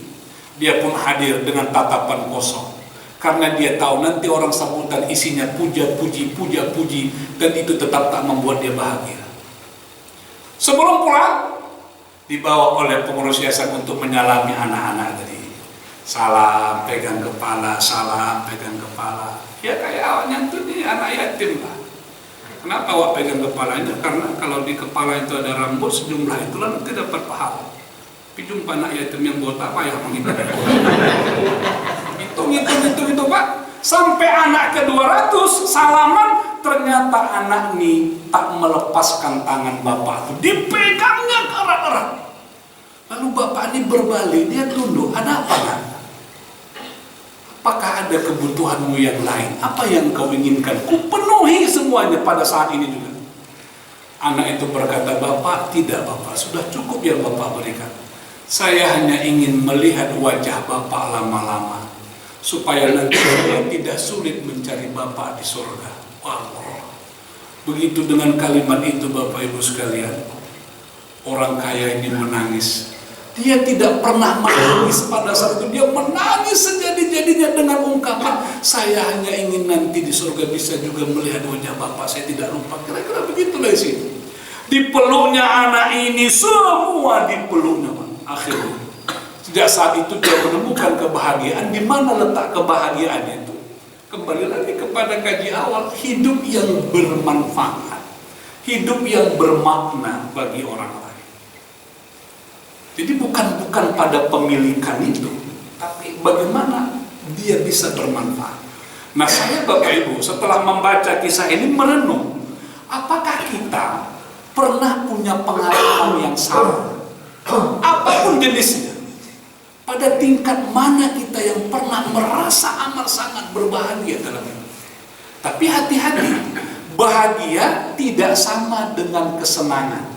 Dia pun hadir dengan tatapan kosong. Karena dia tahu nanti orang sambutan isinya puja-puji, puja-puji, dan itu tetap tak membuat dia bahagia. Sebelum pulang, dibawa oleh pengurus yayasan untuk menyalami anak-anak tadi. Salam, pegang kepala, salam, pegang kepala. Ya kayak awaknya tuh nih anak yatim lah. Kenapa awak pegang kepalanya? Karena kalau di kepala itu ada rambut sejumlah itulah nanti dapat pahala. Tapi jumpa anak yatim yang botak payah menghitung. Hitung Pak, sampai anak ke-200 salaman, ternyata anak ini tak melepaskan tangan bapak itu, dipegangnya erat-erat. Lalu bapak ini berbalik, dia tunduk, ada apa kan? Apakah ada kebutuhanmu yang lain? Apa yang kau inginkan? Ku penuhi semuanya pada saat ini juga. Anak itu berkata, Bapak, tidak Bapak, sudah cukup yang Bapak berikan. Saya hanya ingin melihat wajah Bapak lama-lama, supaya nanti saya tidak sulit mencari Bapak di surga. Wah, begitu dengan kalimat itu Bapak Ibu sekalian, orang kaya ini menangis. Dia tidak pernah menangis pada saat itu, dia menangis sejadi-jadinya dengan ungkapan, saya hanya ingin nanti di surga bisa juga melihat wajah Bapak, saya tidak lupa. Kira-kira begitulah isi. Dipeluknya anak ini, semua dipeluknya Pak. Akhirnya sejak saat itu dia menemukan kebahagiaan. Di mana letak kebahagiaannya itu? Kembali lagi kepada kaji awal, hidup yang bermanfaat, hidup yang bermakna bagi orang lain. Jadi bukan pada pemilikan itu, tapi bagaimana dia bisa bermanfaat. Nah, saya Bapak Ibu setelah membaca kisah ini merenung, apakah kita pernah punya pengalaman yang sama, apapun jenisnya? Pada tingkat mana kita yang pernah merasa amat sangat berbahagia dalam hidup? Tapi hati-hati, bahagia tidak sama dengan kesenangan.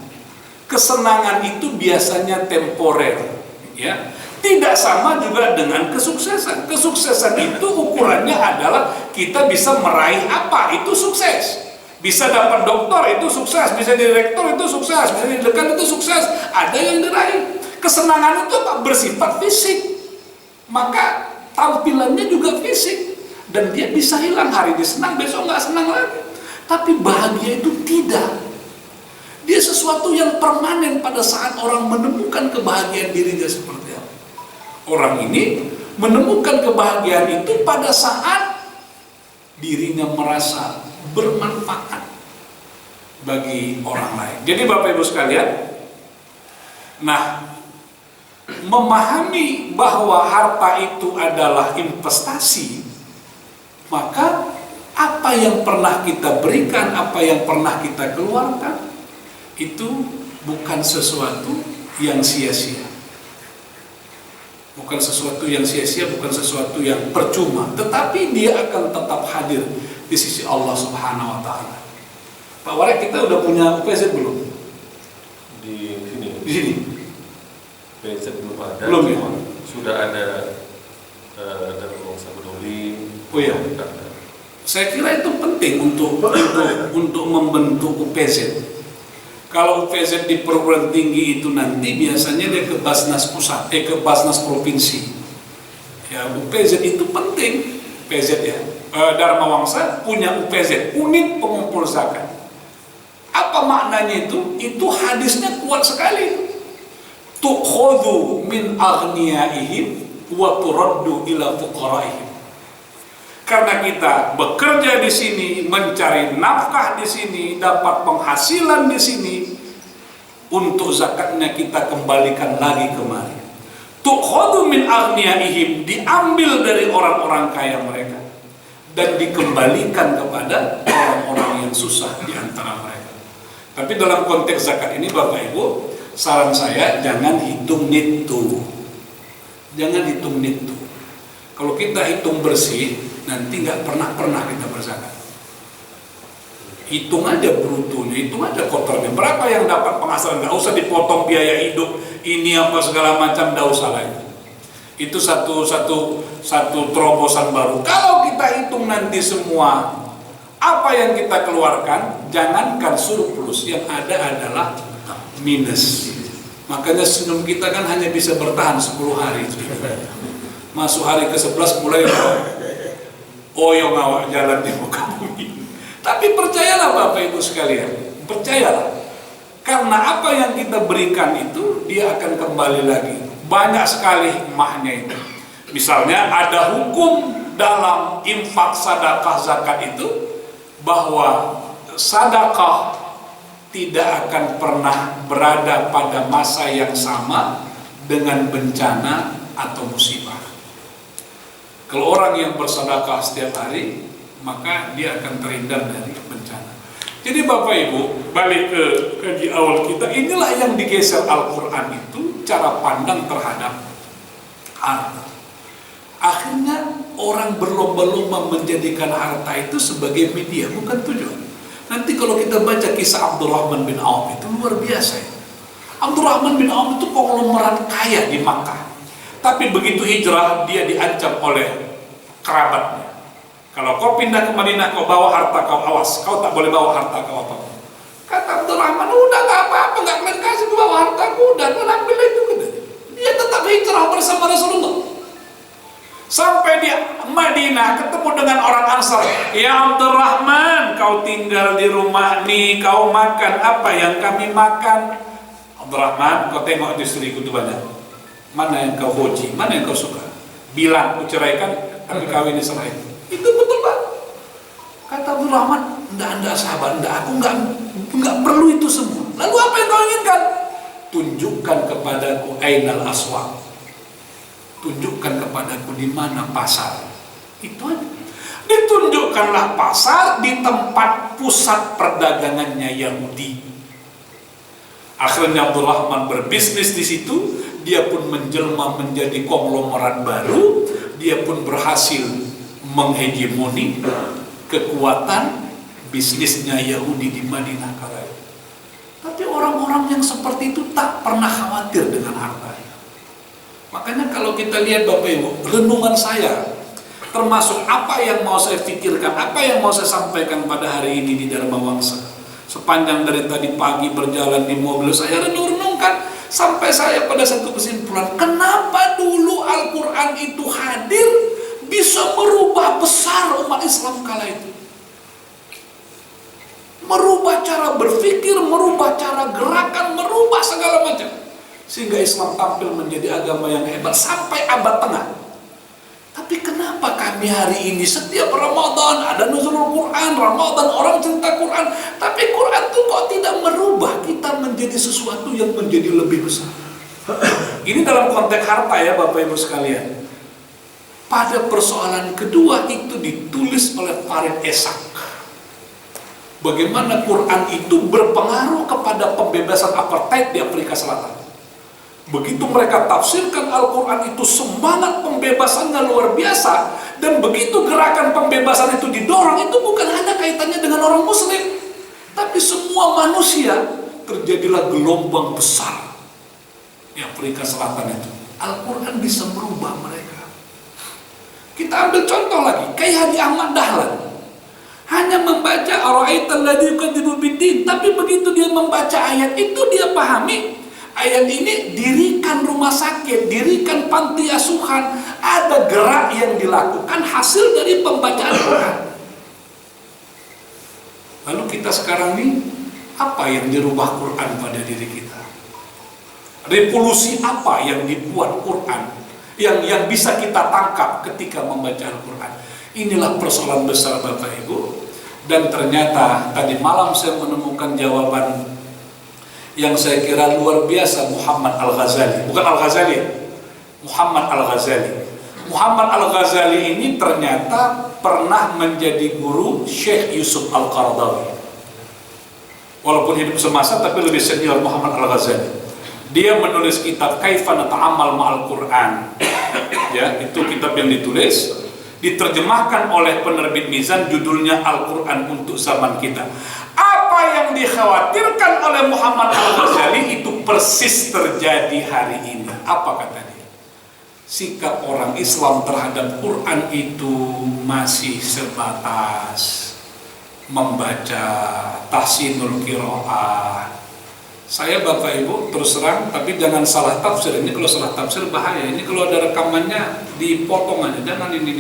Kesenangan itu biasanya temporer, ya. Tidak sama juga dengan kesuksesan. Kesuksesan itu ukurannya adalah kita bisa meraih apa, itu sukses. Bisa dapat doktor itu sukses, bisa jadi rektor itu sukses, bisa jadi dekan itu sukses. Ada yang diraih. Kesenangan itu apa? Bersifat fisik. Maka tampilannya juga fisik. Dan dia bisa hilang, hari ini senang, besok nggak senang lagi. Tapi bahagia itu tidak. Dia sesuatu yang permanen pada saat orang menemukan kebahagiaan dirinya seperti apa. Orang ini menemukan kebahagiaan itu pada saat dirinya merasa bermanfaat bagi orang lain. Jadi Bapak Ibu sekalian, nah, memahami bahwa harta itu adalah investasi, maka apa yang pernah kita berikan, apa yang pernah kita keluarkan, itu bukan sesuatu yang sia-sia. Bukan sesuatu yang sia-sia, bukan sesuatu yang percuma, tetapi dia akan tetap hadir di sisi Allah Subhanahu wa Ta'ala. Pak Warek, kita udah punya UPZ belum? Di sini. Di sini. UPZ belum ada. Belum ya? Sudah ada dari bangsa peduli. Oh iya. Saya kira itu penting untuk membentuk UPZ. Kalau UPZ di perguruan tinggi itu nanti biasanya dia ke Basnas pusat, ke Basnas provinsi. Ya, UPZ itu penting. UPZ ya. Dharma Wangsa punya UPZ, unit pengumpul zakat. Apa maknanya itu? Itu hadisnya kuat sekali. Tukhadhu min aghniyaihim wa turaddu ila fuqaraihim. Karena kita bekerja di sini, mencari nafkah di sini, dapat penghasilan di sini, untuk zakatnya kita kembalikan lagi kemari. Tukhadhu min aghniyaihim, diambil dari orang-orang kaya mereka dan dikembalikan kepada orang-orang yang susah di antara mereka. Tapi dalam konteks zakat ini Bapak Ibu, saran saya jangan hitung nitu. Jangan hitung nitu. Kalau kita hitung bersih, nanti nggak pernah kita berzakat. Hitung aja brutonya, hitung aja kotornya. Berapa yang dapat penghasilan? Nggak usah dipotong biaya hidup, ini apa segala macam, nggak usah lagi. Itu satu terobosan baru. Kalau kita hitung nanti semua apa yang kita keluarkan, jangankan surplus, yang ada adalah minus. Makanya senyum kita kan hanya bisa bertahan 10 hari. Masuk hari ke-11 mulai oyong awak jalan di muka bumi. Tapi percayalah Bapak Ibu sekalian, percayalah. Karena apa yang kita berikan itu, dia akan kembali lagi. Banyak sekali hikmahnya itu. Misalnya ada hukum dalam infak, sedekah, zakat itu, bahwa sedekah tidak akan pernah berada pada masa yang sama dengan bencana atau musibah. Kalau orang yang bersedekah setiap hari, maka dia akan terhindar dari bencana. Jadi Bapak Ibu, balik ke kaji awal kita, inilah yang digeser Al-Quran itu, cara pandang terhadap harta. Akhirnya orang berlomba-lomba menjadikan harta itu sebagai media, bukan tujuan. Nanti kalau kita baca kisah Abdurrahman bin Auf, itu luar biasa ya. Abdurrahman bin Auf itu konglomerat kaya di Makkah. Tapi begitu hijrah, dia diancam oleh kerabatnya. Kalau kau pindah ke Madinah, kau bawa harta kau, awas, kau tak boleh bawa harta kau apa. Kata Abdurrahman, udah gak apa-apa, gak kalian kasih bawa hartaku, udah ambil itu. Dia tetap hijrah bersama Rasulullah. Sampai di Madinah ketemu dengan orang Ansar. Ya Abdurrahman, kau tinggal di rumah nih, kau makan apa yang kami makan? Abdurrahman, kau tengok istriku itu banyak. Mana yang kau hoji, mana yang kau suka? Bilang, ku ceraikan, tapi kawin selain. Itu betul Pak. Kata Abdurrahman, enggak sahabat, aku enggak perlu itu semua. Lalu apa yang kau inginkan? Tunjukkan kepadaku ainal aswaq. Tunjukkan kepadaku di mana pasar. Itu aja. Ditunjukkanlah pasar di tempat pusat perdagangannya Yahudi. Akhirnya Abdurrahman berbisnis di situ. Dia pun menjelma menjadi konglomerat baru. Dia pun berhasil menghegemoni kekuatan bisnisnya Yahudi di Madinah kala itu. Tapi orang-orang yang seperti itu tak pernah khawatir dengan harta. Makanya kalau kita lihat Bapak Ibu, renungan saya, termasuk apa yang mau saya pikirkan, apa yang mau saya sampaikan pada hari ini di Dharma Wangsa. Sepanjang dari tadi pagi berjalan di mobil, saya renung-renungkan sampai saya pada satu kesimpulan, kenapa dulu Al-Quran itu hadir bisa merubah besar umat Islam kala itu. Merubah cara berpikir, merubah cara gerakan, merubah segala macam. Sehingga Islam tampil menjadi agama yang hebat sampai abad tengah. Tapi kenapa kami hari ini setiap Ramadan ada nuzulul Quran, Ramadan orang cerita Quran, tapi Quran itu kok tidak merubah kita menjadi sesuatu yang menjadi lebih besar. Ini dalam konteks harta ya Bapak Ibu sekalian. Pada persoalan kedua itu ditulis oleh Farid Esak. Bagaimana Quran itu berpengaruh kepada pembebasan apartheid di Afrika Selatan. Begitu mereka tafsirkan Al-Quran itu semangat pembebasannya luar biasa. Dan begitu gerakan pembebasan itu didorong, itu bukan hanya kaitannya dengan orang Muslim, tapi semua manusia. Terjadilah gelombang besar di Afrika Selatan itu. Al-Quran bisa merubah mereka. Kita ambil contoh lagi, kayak Haji Ahmad Dahlan. Hanya membaca ara'aital ladzi yukadzibu biddin, tapi begitu dia membaca ayat itu dia pahami ayat ini dirikan rumah sakit, dirikan panti asuhan, ada gerak yang dilakukan hasil dari pembacaan Quran. Lalu kita sekarang ini apa yang dirubah Quran pada diri kita? Revolusi apa yang dibuat Quran yang bisa kita tangkap ketika membaca Al-Quran? Inilah persoalan besar Bapak Ibu. Dan ternyata tadi malam saya menemukan jawaban yang saya kira luar biasa. Muhammad Al-Ghazali, bukan Al-Ghazali, Muhammad Al-Ghazali. Muhammad Al-Ghazali ini ternyata pernah menjadi guru Syekh Yusuf Al-Qaradawi. Walaupun hidup semasa tapi lebih senior Muhammad Al-Ghazali. Dia menulis kitab Kaifa Nata'ammal Ma'al Quran. Ya, itu kitab yang ditulis, diterjemahkan oleh penerbit Mizan, judulnya Al-Quran untuk zaman kita. Apa yang dikhawatirkan oleh Muhammad Al-Ghazali itu persis terjadi hari ini. Apa kata dia? Sikap orang Islam terhadap Quran itu masih sebatas membaca tahsinul qiraah. Saya Bapak Ibu terus terang, tapi jangan salah tafsir. Ini kalau salah tafsir bahaya. Ini kalau ada rekamannya dipotong aja, jangan ini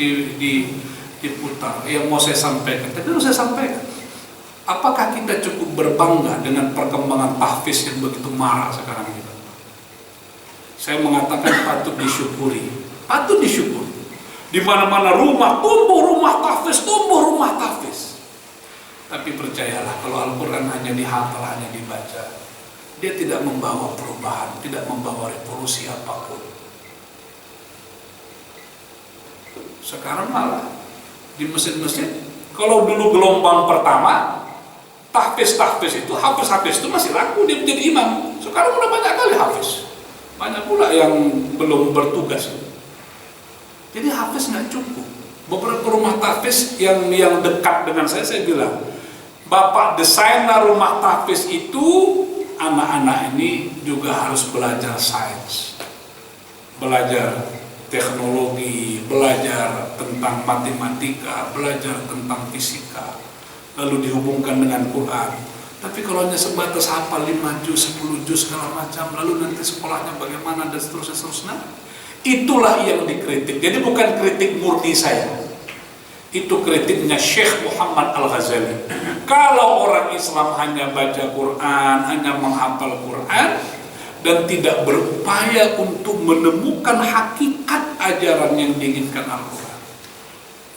diputar. Yang mau saya sampaikan, tapi harus saya sampaikan. Apakah kita cukup berbangga dengan perkembangan tahfiz yang begitu marah sekarang ini? Saya mengatakan patut disyukuri, patut disyukuri. Di mana-mana rumah tumbuh rumah tahfiz, tumbuh rumah tahfiz. Tapi percayalah, kalau Al-Quran hanya dihafal, hanya dibaca, dia tidak membawa perubahan, tidak membawa revolusi apapun. Sekarang malah di masjid-masjid, kalau dulu gelombang pertama tahfiz itu, hafiz itu masih laku, dia menjadi imam. Sekarang udah banyak kali hafiz, banyak pula yang belum bertugas. Jadi hafiz nggak cukup. Beberapa rumah tahfiz yang dekat dengan saya bilang, Bapak desainer rumah tahfiz itu, anak-anak ini juga harus belajar sains, belajar teknologi, belajar tentang matematika, belajar tentang fisika, lalu dihubungkan dengan Quran. Tapi kalau hanya sebatas hafal 5 juz, 10 juz segala macam, lalu nanti sekolahnya bagaimana dan seterusnya, itulah yang dikritik. Jadi bukan kritik murni saya, itu kritiknya Syekh Muhammad Al-Ghazali. Kalau orang Islam hanya baca Quran, hanya menghafal Quran, dan tidak berupaya untuk menemukan hakikat ajaran yang diinginkan Al-Quran,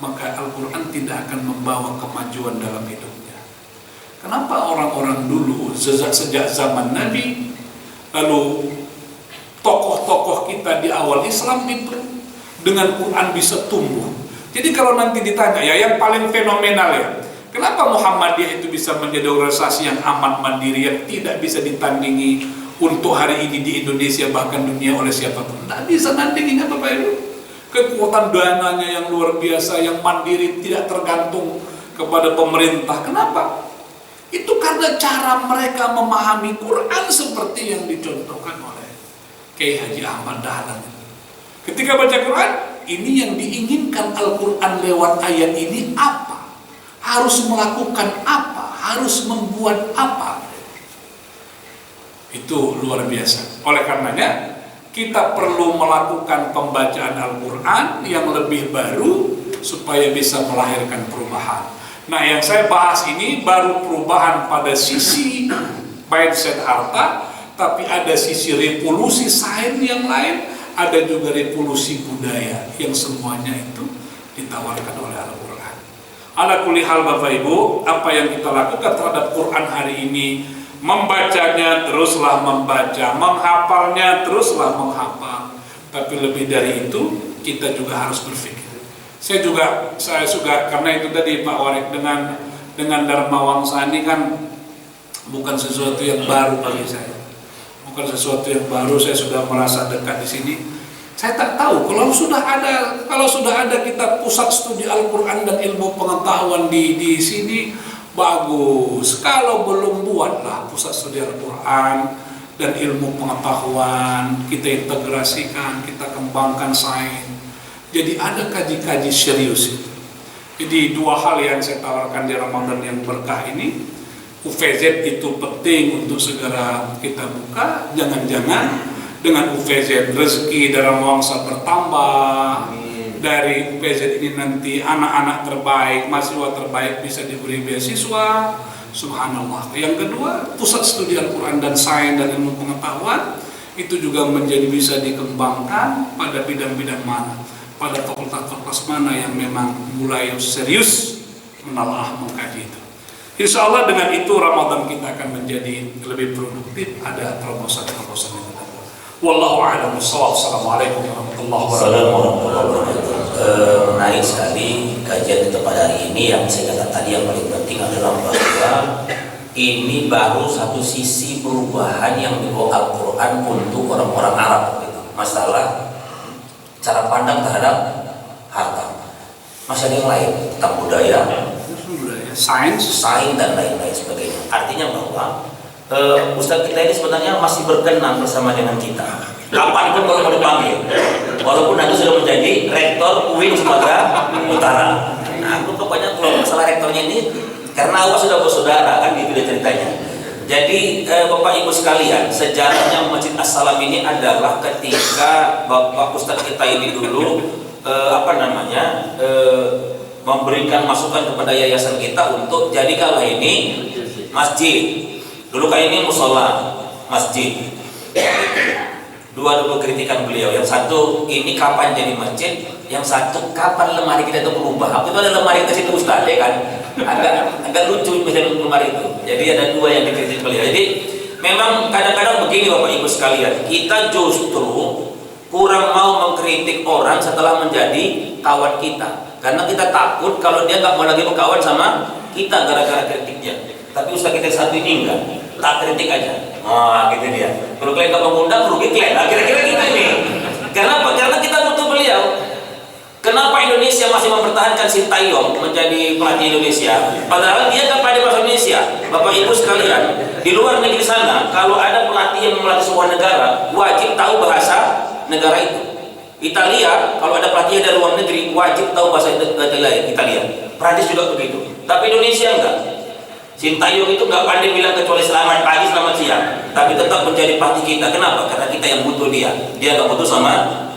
maka Al-Quran tidak akan membawa kemajuan dalam hidupnya. Kenapa orang-orang dulu sejak zaman Nabi, lalu tokoh-tokoh kita di awal Islam itu dengan Quran bisa tumbuh? Jadi kalau nanti ditanya, ya yang paling fenomenal ya, kenapa Muhammadiyah itu bisa menjadi organisasi yang amat mandiri, yang tidak bisa ditandingi untuk hari ini di Indonesia bahkan dunia oleh siapapun? Tidak bisa nandinginya Bapak Ibu. Kekuatan dananya yang luar biasa, yang mandiri, tidak tergantung kepada pemerintah. Kenapa? Itu karena cara mereka memahami Quran seperti yang dicontohkan oleh Kiai Haji Ahmad Dahlan. Ketika baca Quran, ini yang diinginkan Al-Quran lewat ayat ini apa? Harus melakukan apa? Harus membuat apa? Itu luar biasa. Oleh karenanya, kita perlu melakukan pembacaan Al-Quran yang lebih baru supaya bisa melahirkan perubahan. Nah, yang saya bahas ini baru perubahan pada sisi mindset harta, tapi ada sisi revolusi sains yang lain, ada juga revolusi budaya yang semuanya itu ditawarkan oleh Al-Quran. Ala kulli hal Bapak Ibu, apa yang kita lakukan terhadap Quran hari ini, membacanya teruslah membaca, menghafalnya teruslah menghafal. Tapi lebih dari itu, kita juga harus berpikir. Saya juga karena itu tadi Pak Warek dengan Dharma Wangsa ini kan bukan sesuatu yang baru bagi saya. Bukan sesuatu yang baru, saya sudah merasa dekat di sini. Saya tak tahu kalau sudah ada kita pusat studi Al-Quran dan ilmu pengetahuan di sini, bagus. Kalau belum, buatlah pusat studi Al-Quran dan ilmu pengetahuan, kita integrasikan, kita kembangkan sains. Jadi ada kaji-kaji serius itu. Jadi dua hal yang saya tawarkan di Ramadan yang berkah ini, UVZ itu penting untuk segera kita buka. Jangan-jangan dengan UVZ rezeki Dharma Wangsa bertambah. Dari UVZ ini nanti anak-anak terbaik, mahasiswa terbaik bisa diberi beasiswa. Subhanallah. Yang kedua, pusat studi Al-Quran dan sains dan ilmu pengetahuan itu juga menjadi bisa dikembangkan pada bidang-bidang mana, pada fakultas-fakultas mana yang memang mulai serius menelaah mengkaji itu. Insya Allah dengan itu Ramadan kita akan menjadi lebih produktif. Ada terobosan-terobosan yang kita buat. Wallahu a'lam bishawab. Assalamualaikum warahmatullahi wabarakatuh. Menarik sekali kajian kita pada hari ini. Yang saya katakan tadi yang paling penting adalah bahwa ini baru satu sisi perubahan yang dibawa Al-Quran untuk orang-orang Arab. Masalah cara pandang terhadap harta. Masalah yang lain tentang budaya, sains dan lain-lain sebagainya. Artinya bahwa Ustadz kita ini sebenarnya masih berkenan bersama dengan kita. Kapanpun kalau mau dipanggil, walaupun nanti sudah menjadi rektor UIN Sumatera Utara. Nah, aku pokoknya kalau masalah rektornya ini karena awal sudah bersaudara kan gitu ceritanya. Jadi Bapak Ibu sekalian, sejarahnya Masjid As-Salam ini adalah ketika Bapak Ustadz kita ini dulu memberikan masukan kepada yayasan kita untuk jadikanlah ini masjid. Dulu kayak ini musola, masjid. Dua kritikan beliau. Yang satu, ini kapan jadi masjid? Yang satu, kapan lemari kita itu berubah? Apa itu ada lemari ke situ Ustaz ya kan? Agak lucu misalnya lemari itu. Jadi ada dua yang dikritik beliau. Jadi memang kadang-kadang begini Bapak Ibu sekalian, kita justru kurang mau mengkritik orang setelah menjadi kawan kita. Karena kita takut kalau dia nggak mau lagi berkawan sama kita gara-gara kritiknya. Tapi Ustaz kita satu ini enggak, tak kritik aja. Gitu dia. Kalau kalian nggak mengundang, rugi kalian. Kira-kira gitu ini. Kenapa? Karena kita butuh beliau. Kenapa Indonesia masih mempertahankan Sintayong menjadi pelatih Indonesia? Padahal dia kan pelatih bahasa Indonesia. Bapak Ibu sekalian, di luar negeri sana, kalau ada pelatih yang melatih sebuah negara, wajib tahu bahasa negara itu. Italia, kalau ada pelatih dari luar negeri, wajib tahu bahasa Italia. Prancis juga begitu. Tapi Indonesia enggak. Sintayong itu nggak pandai bilang kecuali selamat pagi, selamat siang, tapi tetap menjadi pelatih kita. Kenapa? Karena kita yang butuh dia. Dia nggak butuh sama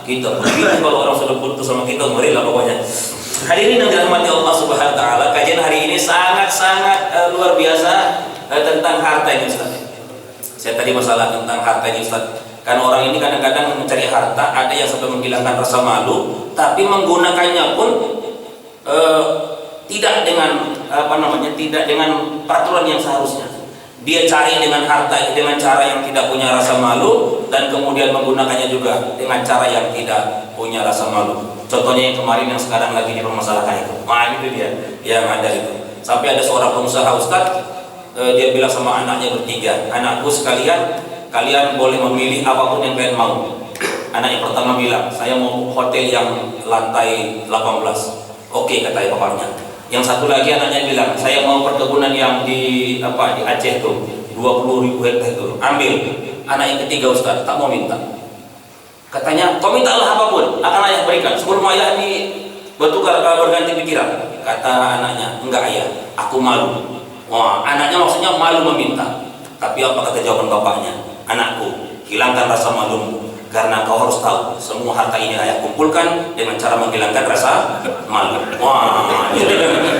kita. Begitu kalau orang sudah butuh sama kita, ngeri lah pokoknya. Hadirin yang dirahmati Allah Subhanahu Wa Taala, kajian hari ini sangat luar biasa tentang harta ini Ustaz. Saya tadi masalah tentang harta ini Ustaz. Karena orang ini kadang-kadang mencari harta, ada yang sampai menghilangkan rasa malu, tapi menggunakannya pun tidak dengan tidak dengan peraturan yang seharusnya. Dia cari dengan harta dengan cara yang tidak punya rasa malu, dan kemudian menggunakannya juga dengan cara yang tidak punya rasa malu. Contohnya yang kemarin yang sekarang lagi dipermasalahkan itu. Itu dia yang ada itu. Sampai ada seorang pengusaha Ustaz, dia bilang sama anaknya bertiga, anakku sekalian, kalian boleh memilih apapun yang kalian mau. Anak yang pertama bilang, saya mau hotel yang lantai 18. Oke, kata bapaknya. Yang satu lagi anaknya bilang, saya mau perkebunan yang di Aceh tuh 20.000 hektar itu. Ambil. Anak yang ketiga Ustaz tak mau minta. Katanya, kau mintalah apapun, akan ayah berikan. Sebelum ayah ini bertukar berganti pikiran. Kata anaknya, enggak ayah, aku malu. Wah, anaknya maksudnya malu meminta. Tapi apa kata jawaban bapaknya? Anakku, hilangkan rasa malumu. Karena kau harus tahu, semua harta ini ayah kumpulkan dengan cara menghilangkan rasa malu. Wah,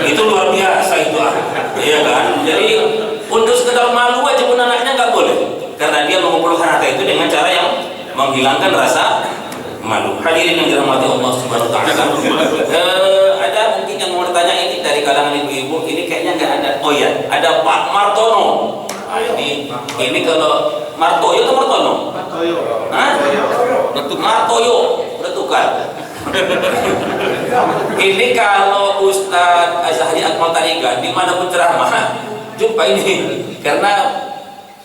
itu luar biasa itu. Iya kan? Jadi untuk sekedar malu aja pun anaknya nggak boleh. Karena dia mengumpulkan harta itu dengan cara yang menghilangkan rasa malu. Hadirin yang dirahmati Allah Subhanahu wa taala. Ada mungkin yang mau bertanya ini dari kalangan ibu-ibu, ini kayaknya nggak ada. Oh ya, ada Pak Martono. Nah, ini kalau Martoyo atau Martono? Martoyo. Hah? Martoyo, bertukar. Ini kalau Ustadz Azhari Akmal Tarigan dimanapun ceramah jumpa ini, karena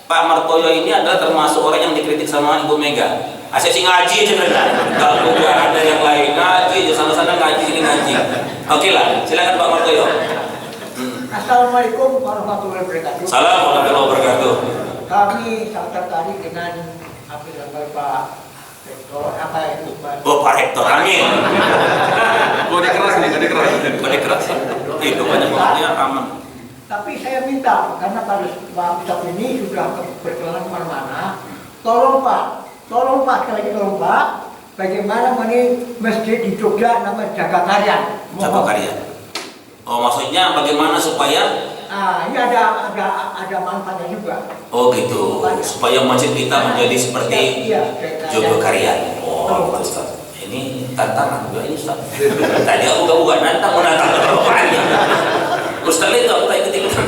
Pak Martoyo ini adalah termasuk orang yang dikritik sama Ibu Mega. Asal sih ngaji aja benar, kalau nggak ada yang lain ngaji aja, sana-sana ngaji sini ngaji. Oke lah, silakan Pak Martoyo. Assalamualaikum warahmatullahi wabarakatuh. Salam warahmatullahi wabarakatuh. Kami sangat tertarik dengan apa yang disampaikan Pak Rektor, apa itu Pak? Oh Pak Rektor, amin. Kode keras nih, kode keras. Kode keras. Itu banyak banget aman. Tapi saya minta, karena Pak Ustadz ini sudah berkelana kemana-mana, tolong Pak, sekali lagi tolong Pak, bagaimana ini masjid di Jogja namanya Jagakaryan. Jagakaryan. Oh maksudnya bagaimana supaya? Ini ada manfaatnya juga. Oh gitu, supaya masjid kita menjadi seperti Jagakaryan. Oh Ustaz, ini tantangan juga ini Ustaz. Tadi aku gak bukan nantang, mau nantang ke bapaknya. Ustaz itu aku tak ikut-ikutan.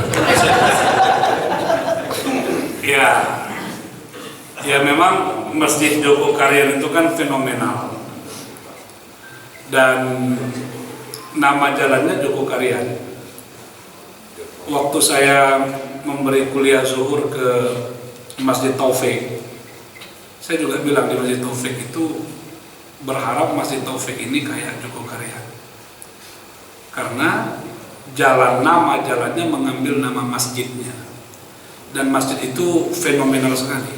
Ya memang Masjid Jagakaryan itu kan fenomenal. Dan nama jalannya Jagakaryan. Waktu saya memberi kuliah zuhur ke Masjid Taufik, saya juga bilang di Masjid Taufik itu berharap Masjid Taufik ini kayak Jagakaryan. Karena nama jalannya mengambil nama masjidnya. Dan masjid itu fenomenal sekali.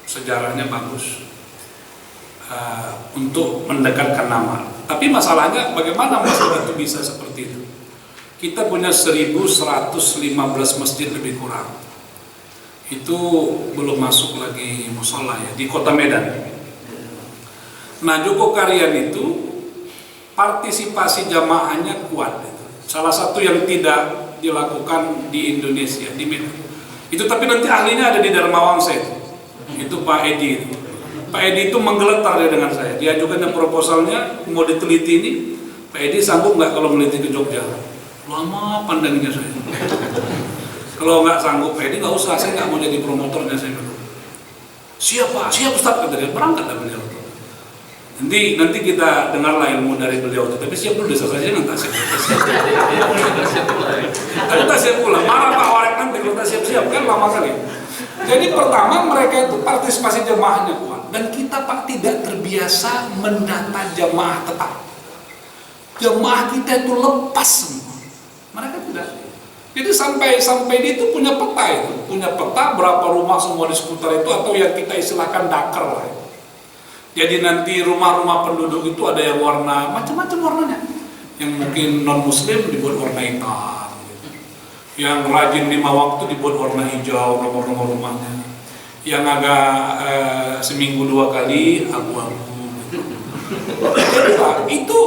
Sejarahnya bagus. Untuk mendekatkan nama. Tapi masalahnya bagaimana masjid itu bisa seperti itu? Kita punya 1115 masjid lebih kurang. Itu belum masuk lagi musola ya di Kota Medan. Nah, Jagakaryan itu partisipasi jamaahnya kuat. Salah satu yang tidak dilakukan di Indonesia di Medan. Itu tapi nanti ahlinya ada di Dharma Wangsa itu Pak Edi. Pak Edi itu menggeletar dia dengan saya. Diajukannya proposalnya mau diteliti ini. Pak Edi sanggup nggak kalau meneliti ke Jogja? Lama pandangnya saya. Kalau nggak sanggup, Pak Edi nggak usah. Saya nggak mau jadi promotornya saya bilang. Siap Pak, siap Ustaz kata dia. Berangkat lah beliau. Nanti kita dengarlah ilmu dari beliau. Tapi siap dulu desa saja nanti siap. Tapi tak siap pula. Marah Pak Warek nanti kalau tak siap-siap kan lama kali. Jadi pertama mereka itu partisipasi jemaahnya kuat. Dan kita Pak tidak terbiasa mendata jemaah tetap. Jemaah kita itu lepas semua. Mereka tidak. Jadi sampai dia itu punya peta itu, punya peta berapa rumah semua di seputar itu atau yang kita istilahkan dakar lah. Jadi nanti rumah-rumah penduduk itu ada yang warna macam-macam warnanya. Yang mungkin non Muslim dibuat warna hitam, gitu. Yang rajin 5 waktu dibuat warna hijau nomor-nomor rumahnya. Yang agak seminggu 2 kali abu-abu. Gitu. Jadi Pak, itu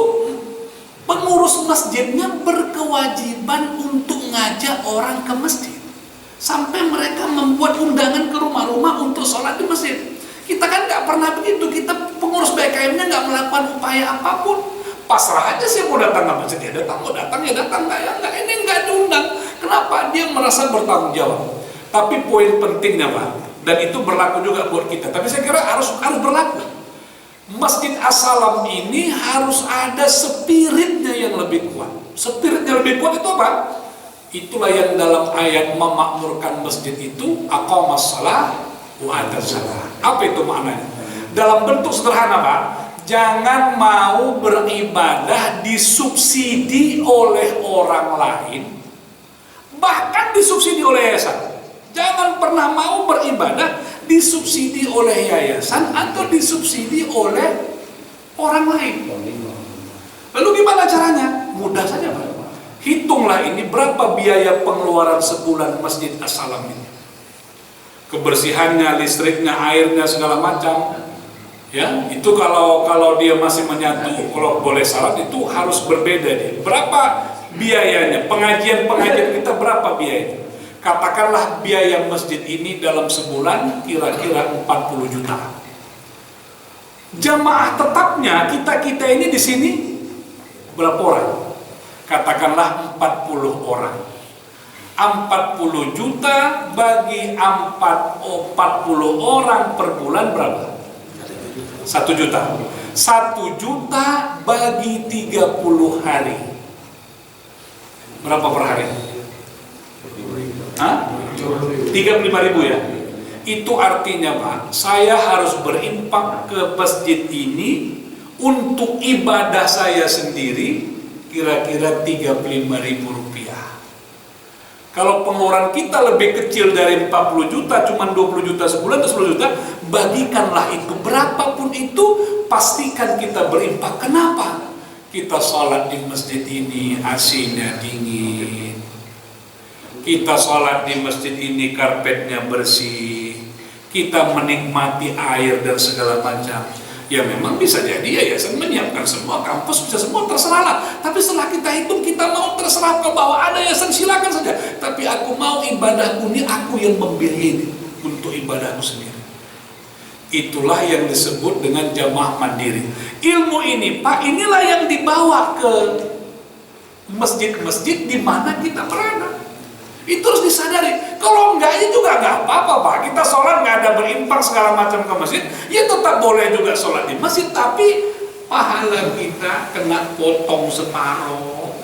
pengurus masjidnya berkewajiban untuk ngajak orang ke masjid. Sampai mereka membuat undangan ke rumah-rumah untuk sholat di masjid. Kita kan nggak pernah begitu. Kita pengurus BKM-nya nggak melakukan upaya apapun. Pasrah aja sih mau datang ke masjid ya datang, mau datang ya datang, nggak ya nggak. Ini nggak diundang. Kenapa? Dia merasa bertanggung jawab. Tapi poin pentingnya Pak, dan itu berlaku juga buat kita. Tapi saya kira harus berlaku. Masjid As-Salam ini harus ada spiritnya yang lebih kuat. Spiritnya lebih kuat itu apa? Itulah yang dalam ayat memakmurkan masjid itu aqamas shalah wa atas zakat. Apa itu maknanya? Dalam bentuk sederhana Pak, jangan mau beribadah disubsidi oleh orang lain, bahkan disubsidi oleh yayasan. Jangan pernah mau beribadah disubsidi oleh yayasan atau disubsidi oleh orang lain. Lalu gimana caranya? Mudah saja Pak. Hitunglah ini berapa biaya pengeluaran sebulan Masjid As-Salam ini. Kebersihannya, listriknya, airnya, segala macam. Ya, itu kalau dia masih menyatu, kalau boleh salat itu harus berbeda dia. Berapa biayanya? Pengajian kita berapa biayanya? Katakanlah biaya masjid ini dalam sebulan kira-kira 40 juta. Jamaah tetapnya kita ini di sini berapa orang? Katakanlah 40 orang. 40 juta bagi 40 orang per bulan berapa? 1 juta. 1 juta bagi 30 hari. Berapa per hari? 35.000 ya. Itu artinya Pak, saya harus berimpak ke masjid ini untuk ibadah saya sendiri kira-kira 35.000 rupiah. Kalau pengeluaran kita lebih kecil dari 40 juta, cuma 20 juta sebulan atau 10 juta, bagikanlah itu. Berapapun itu, pastikan kita berimpak. Kenapa? Kita sholat di masjid ini, AC-nya dingin. Kita sholat di masjid ini, karpetnya bersih. Kita menikmati air dan segala macam. Ya memang bisa jadi yayasan menyiapkan semua, kampus bisa semua, terserahlah. Tapi setelah kita hitung, kita mau terserah ke bawah, ada yayasan silakan saja. Tapi aku mau ibadahku ini, aku yang membiayai untuk ibadahku sendiri. Itulah yang disebut dengan jamaah mandiri. Ilmu ini Pak, inilah yang dibawa ke masjid-masjid di mana kita berada. Itu harus disadari. Kalau enggak ya juga enggak apa-apa Pak. Kita sholat enggak ada berimpak segala macam ke masjid, ya tetap boleh juga sholat di masjid, tapi pahala kita kena potong separuh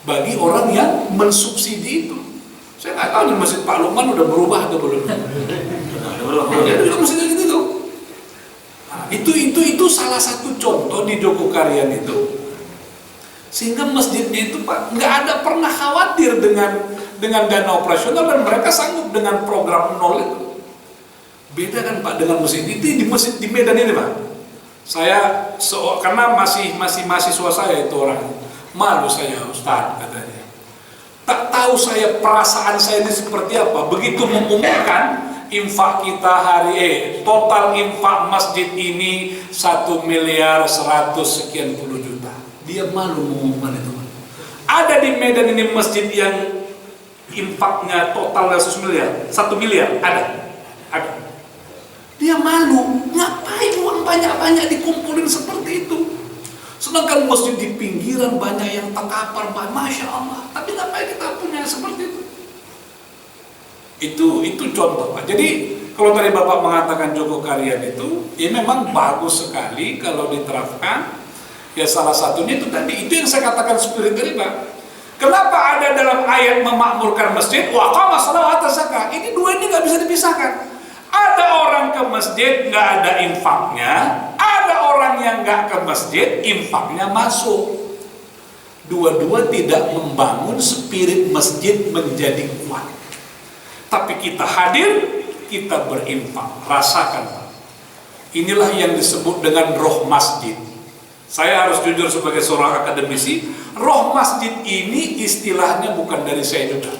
bagi orang yang mensubsidi itu. Saya nggak tahu di Masjid Pak Lukman udah berubah atau belum. Ya dulu masjidnya gitu tuh. Nah, itu salah satu contoh di Jogokarian itu. Sehingga masjidnya itu Pak nggak ada pernah khawatir dengan dana operasional, dan mereka sanggup dengan program nol itu. Beda kan Pak dengan masjid itu, di masjid di Medan ini Pak. Saya karena masih mahasiswa saya itu orang, malu saya Ustaz katanya. Tak tahu saya perasaan saya ini seperti apa. Begitu mengumumkan infak kita total infak masjid ini 1 miliar 100 sekian puluh juta. Dia malu mengumumkan itu. Ada di Medan ini masjid yang infaknya total 100 miliar, 1 miliar, ada. Dia malu, ngapain uang banyak-banyak dikumpulin seperti itu? Sedangkan masjid di pinggiran banyak yang terkapar, Masya Allah. Tapi ngapain kita punya seperti itu? Itu contoh Pak. Jadi kalau tadi Bapak mengatakan Jogokarian itu, ya memang bagus sekali kalau diterapkan. Ya salah satunya itu tadi, itu yang saya katakan spirit tadi Pak. Kenapa ada dalam ayat memakmurkan masjid, wa qama sholata wa ata zakah? Ini dua ini nggak bisa dipisahkan. Ada orang ke masjid nggak ada infaknya, ada orang yang nggak ke masjid infaknya masuk. Dua-dua tidak membangun spirit masjid menjadi kuat. Tapi kita hadir, kita berinfak, rasakan Pak. Inilah yang disebut dengan roh masjid. Saya harus jujur sebagai seorang akademisi, roh masjid ini istilahnya bukan dari saya juga.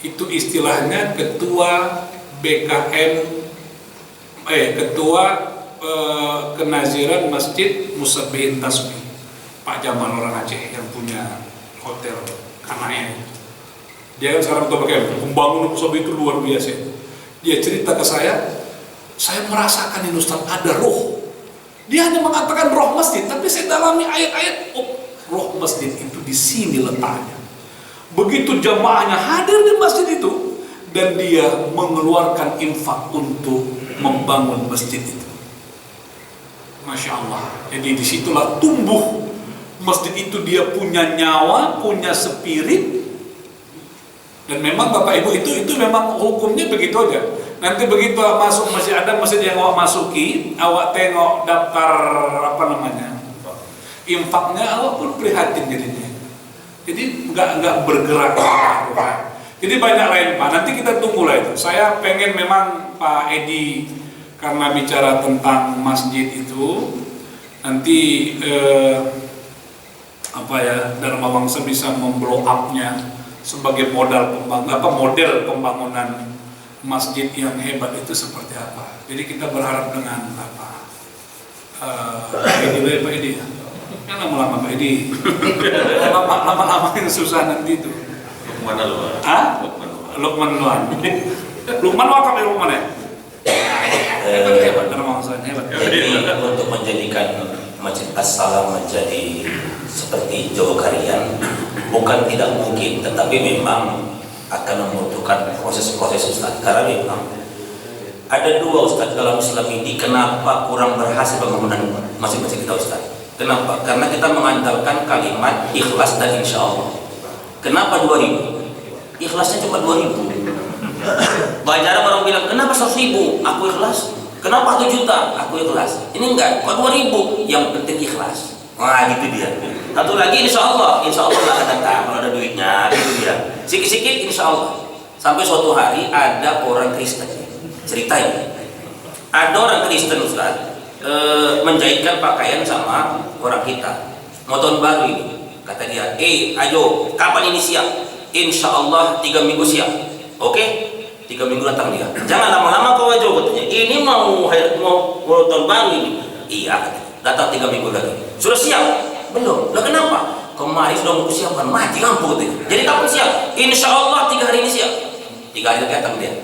Itu istilahnya ketua BKM, ketua kenaziran Masjid Musabbihin Tasbih, Pak Jamal orang Aceh yang punya hotel Kanaya. Dia kan sekarang ketua BKM, membangun Musabbihin itu luar biasa. Dia cerita ke saya merasakan ini Ustaz ada roh. Dia hanya mengatakan roh masjid, tapi saya dalami ayat-ayat, roh masjid itu di sini letaknya. Begitu jamaahnya hadir di masjid itu, dan dia mengeluarkan infak untuk membangun masjid itu. Masya Allah. Jadi disitulah tumbuh masjid itu, dia punya nyawa, punya spirit. Dan memang Bapak Ibu itu memang hukumnya begitu aja. Nanti begitu masuk masjid, ada masjid yang awak masuki, awak tengok daftar infaknya, awak pun prihatin jadinya. Jadi nggak bergerak. Jadi banyak lain Pak, nanti kita tunggu lah itu. Saya pengen memang Pak Edi, karena bicara tentang masjid itu, nanti Dharma Wangsa bisa memblow up-nya sebagai model pembangunan masjid yang hebat itu seperti apa. Jadi kita berharap dengan Pak Edi, kan lama-lama Pak Edi, lama-lama yang susah nanti itu. Mana lu? Lukman Luan. Lukman wakaf ya Lukman ya? Hebat, hebat. Jadi untuk menjadikan Masjid As-Salam menjadi seperti Jogakarian bukan tidak mungkin, tetapi memang akan membutuhkan proses-proses Ustaz. Karena memang ada dua Ustaz dalam Islam ini kenapa kurang berhasil pembangunan masjid-masjid kita Ustaz. Kenapa? Karena kita mengandalkan kalimat ikhlas dan insya Allah. Kenapa 2000? Ikhlasnya cuma 2000. Banyak orang bilang, kenapa 100.000? Aku ikhlas. Kenapa 1 juta? Aku ikhlas. Ini enggak, kok 2000? Yang penting ikhlas. Wah, gitu dia. Satu lagi, insya Allah nggak akan datang kalau ada duitnya. Gitu dia. Sikit-sikit insya Allah. Sampai suatu hari ada orang Kristen. Ceritain. Ada orang Kristen Ustaz menjahitkan pakaian sama orang kita. Mau tahun baru ini. Kata dia, ayo, kapan ini siap? Insya Allah 3 minggu siap. Oke? 3 minggu datang dia. Jangan lama-lama kau aja katanya. Ini mau tahun baru ini. Iya, datang 3 minggu lagi. Sudah siap? Belum. Lah kenapa? Kemarin sudah mau siapkan, mati lampu katanya. Jadi kapan siap? Insya Allah 3 hari ini siap. 3 hari lagi datang dia.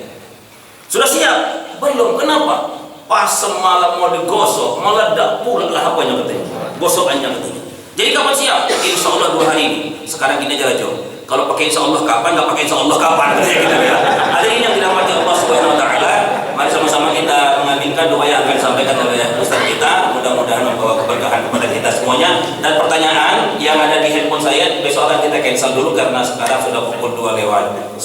Sudah siap? Belum. Kenapa? Pas semalam mau digosok, meledak pula lah apanya katanya. Gosokannya katanya. Jadi kapan siap? Insya Allah 2 hari ini. Sekarang gini aja Jo. Kalau pakai insya Allah kapan, nggak pakai insya Allah kapan? Gitu ya. Ada ini yang dirahmati Allah Subhanahu Wa Taala. Mari sama-sama kita mengaminkan doa yang akan disampaikan oleh Ustaz kita. Mudah-mudahan membawa keberkahan kepada kita semuanya. Dan pertanyaan yang ada di handphone saya besok akan kita cancel dulu karena sekarang sudah pukul 2:10.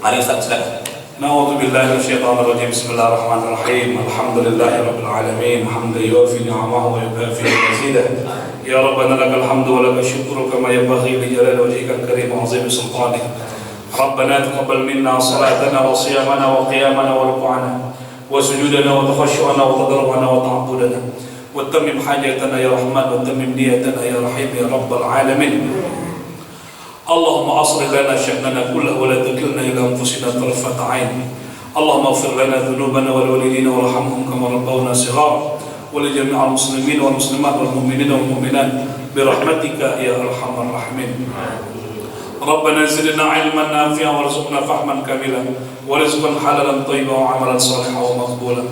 Mari Ustaz silakan. Na'udzu billahi minasyaitonir rajim. Bismillahirrahmanirrahim. Alhamdulillahirabbil alamin. Hamdan yuwafi ni'amahu wa yukafi mazidah. Ya Rabbana lakal hamdu wa lakal syukru kama yanbaghi li jalali wajhikal karim wa 'azimi sultanik. Rabbana taqabbal minna salatana wa siyamana wa qiyamana wa ruku'ana wa sujudana wa takhashu'ana wa tadarru'ana wa ta'abbudana. Wa tammim hajatana ya Rahman wa tammim niyatana ya Rahim ya Rabbal alamin. Allahumma aslih lana sya'nana kullahu wa la takilna ila anfusina tarfata 'ain. Allahumma ighfir lana dhunubana wal walidina warhamhum kama rabbawna shighara wa li jami'il muslimin wal muslimat wal mu'minina wal mu'minat bi rahmatika ya arhamar rahimin. Rabbana zidna 'ilman nafi'an warzuqna fahman kamilan wa rizqan halalan thayyiban wa 'amalan salihan wa maqbulan.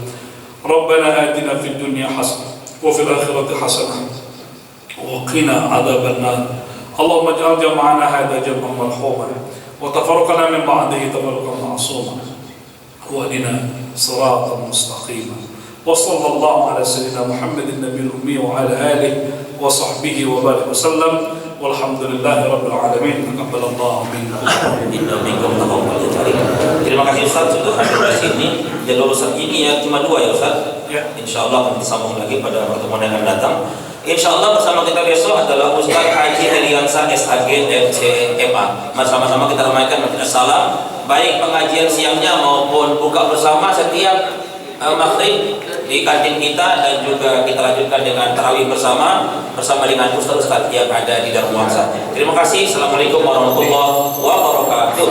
Rabbana atina fid dunya hasanah wa fil akhirati hasanah wa qina 'adzaban nar. اللهم اجعل جمعنا هذا جمعا مرحوما وتفرقنا من بعده تفرقا معصوما واهدنا صراطا مستقيما وصلى الله على سيدنا محمد النبي الأمي وعلى آله وصحبه وبارك وسلم والحمد لله رب العالمين تقبل الله منا. Terima kasih Ustaz sudah hadir di sini. Jalur Ustaz ini ya cuma 2 ya Ustaz. Ya. Insya Allah akan disambung lagi pada pertemuan yang akan datang. Insya Allah bersama kita besok adalah Ustaz Haji Heriansa SHG FCMA. Sama-sama kita ramaikan Masjid As-Salam. Baik pengajian siangnya maupun buka bersama setiap maghrib di kantin kita, dan juga kita lanjutkan dengan tarawih bersama dengan ustaz-ustaz yang ada di Dharma Wangsa. Terima kasih. Assalamualaikum warahmatullahi wabarakatuh.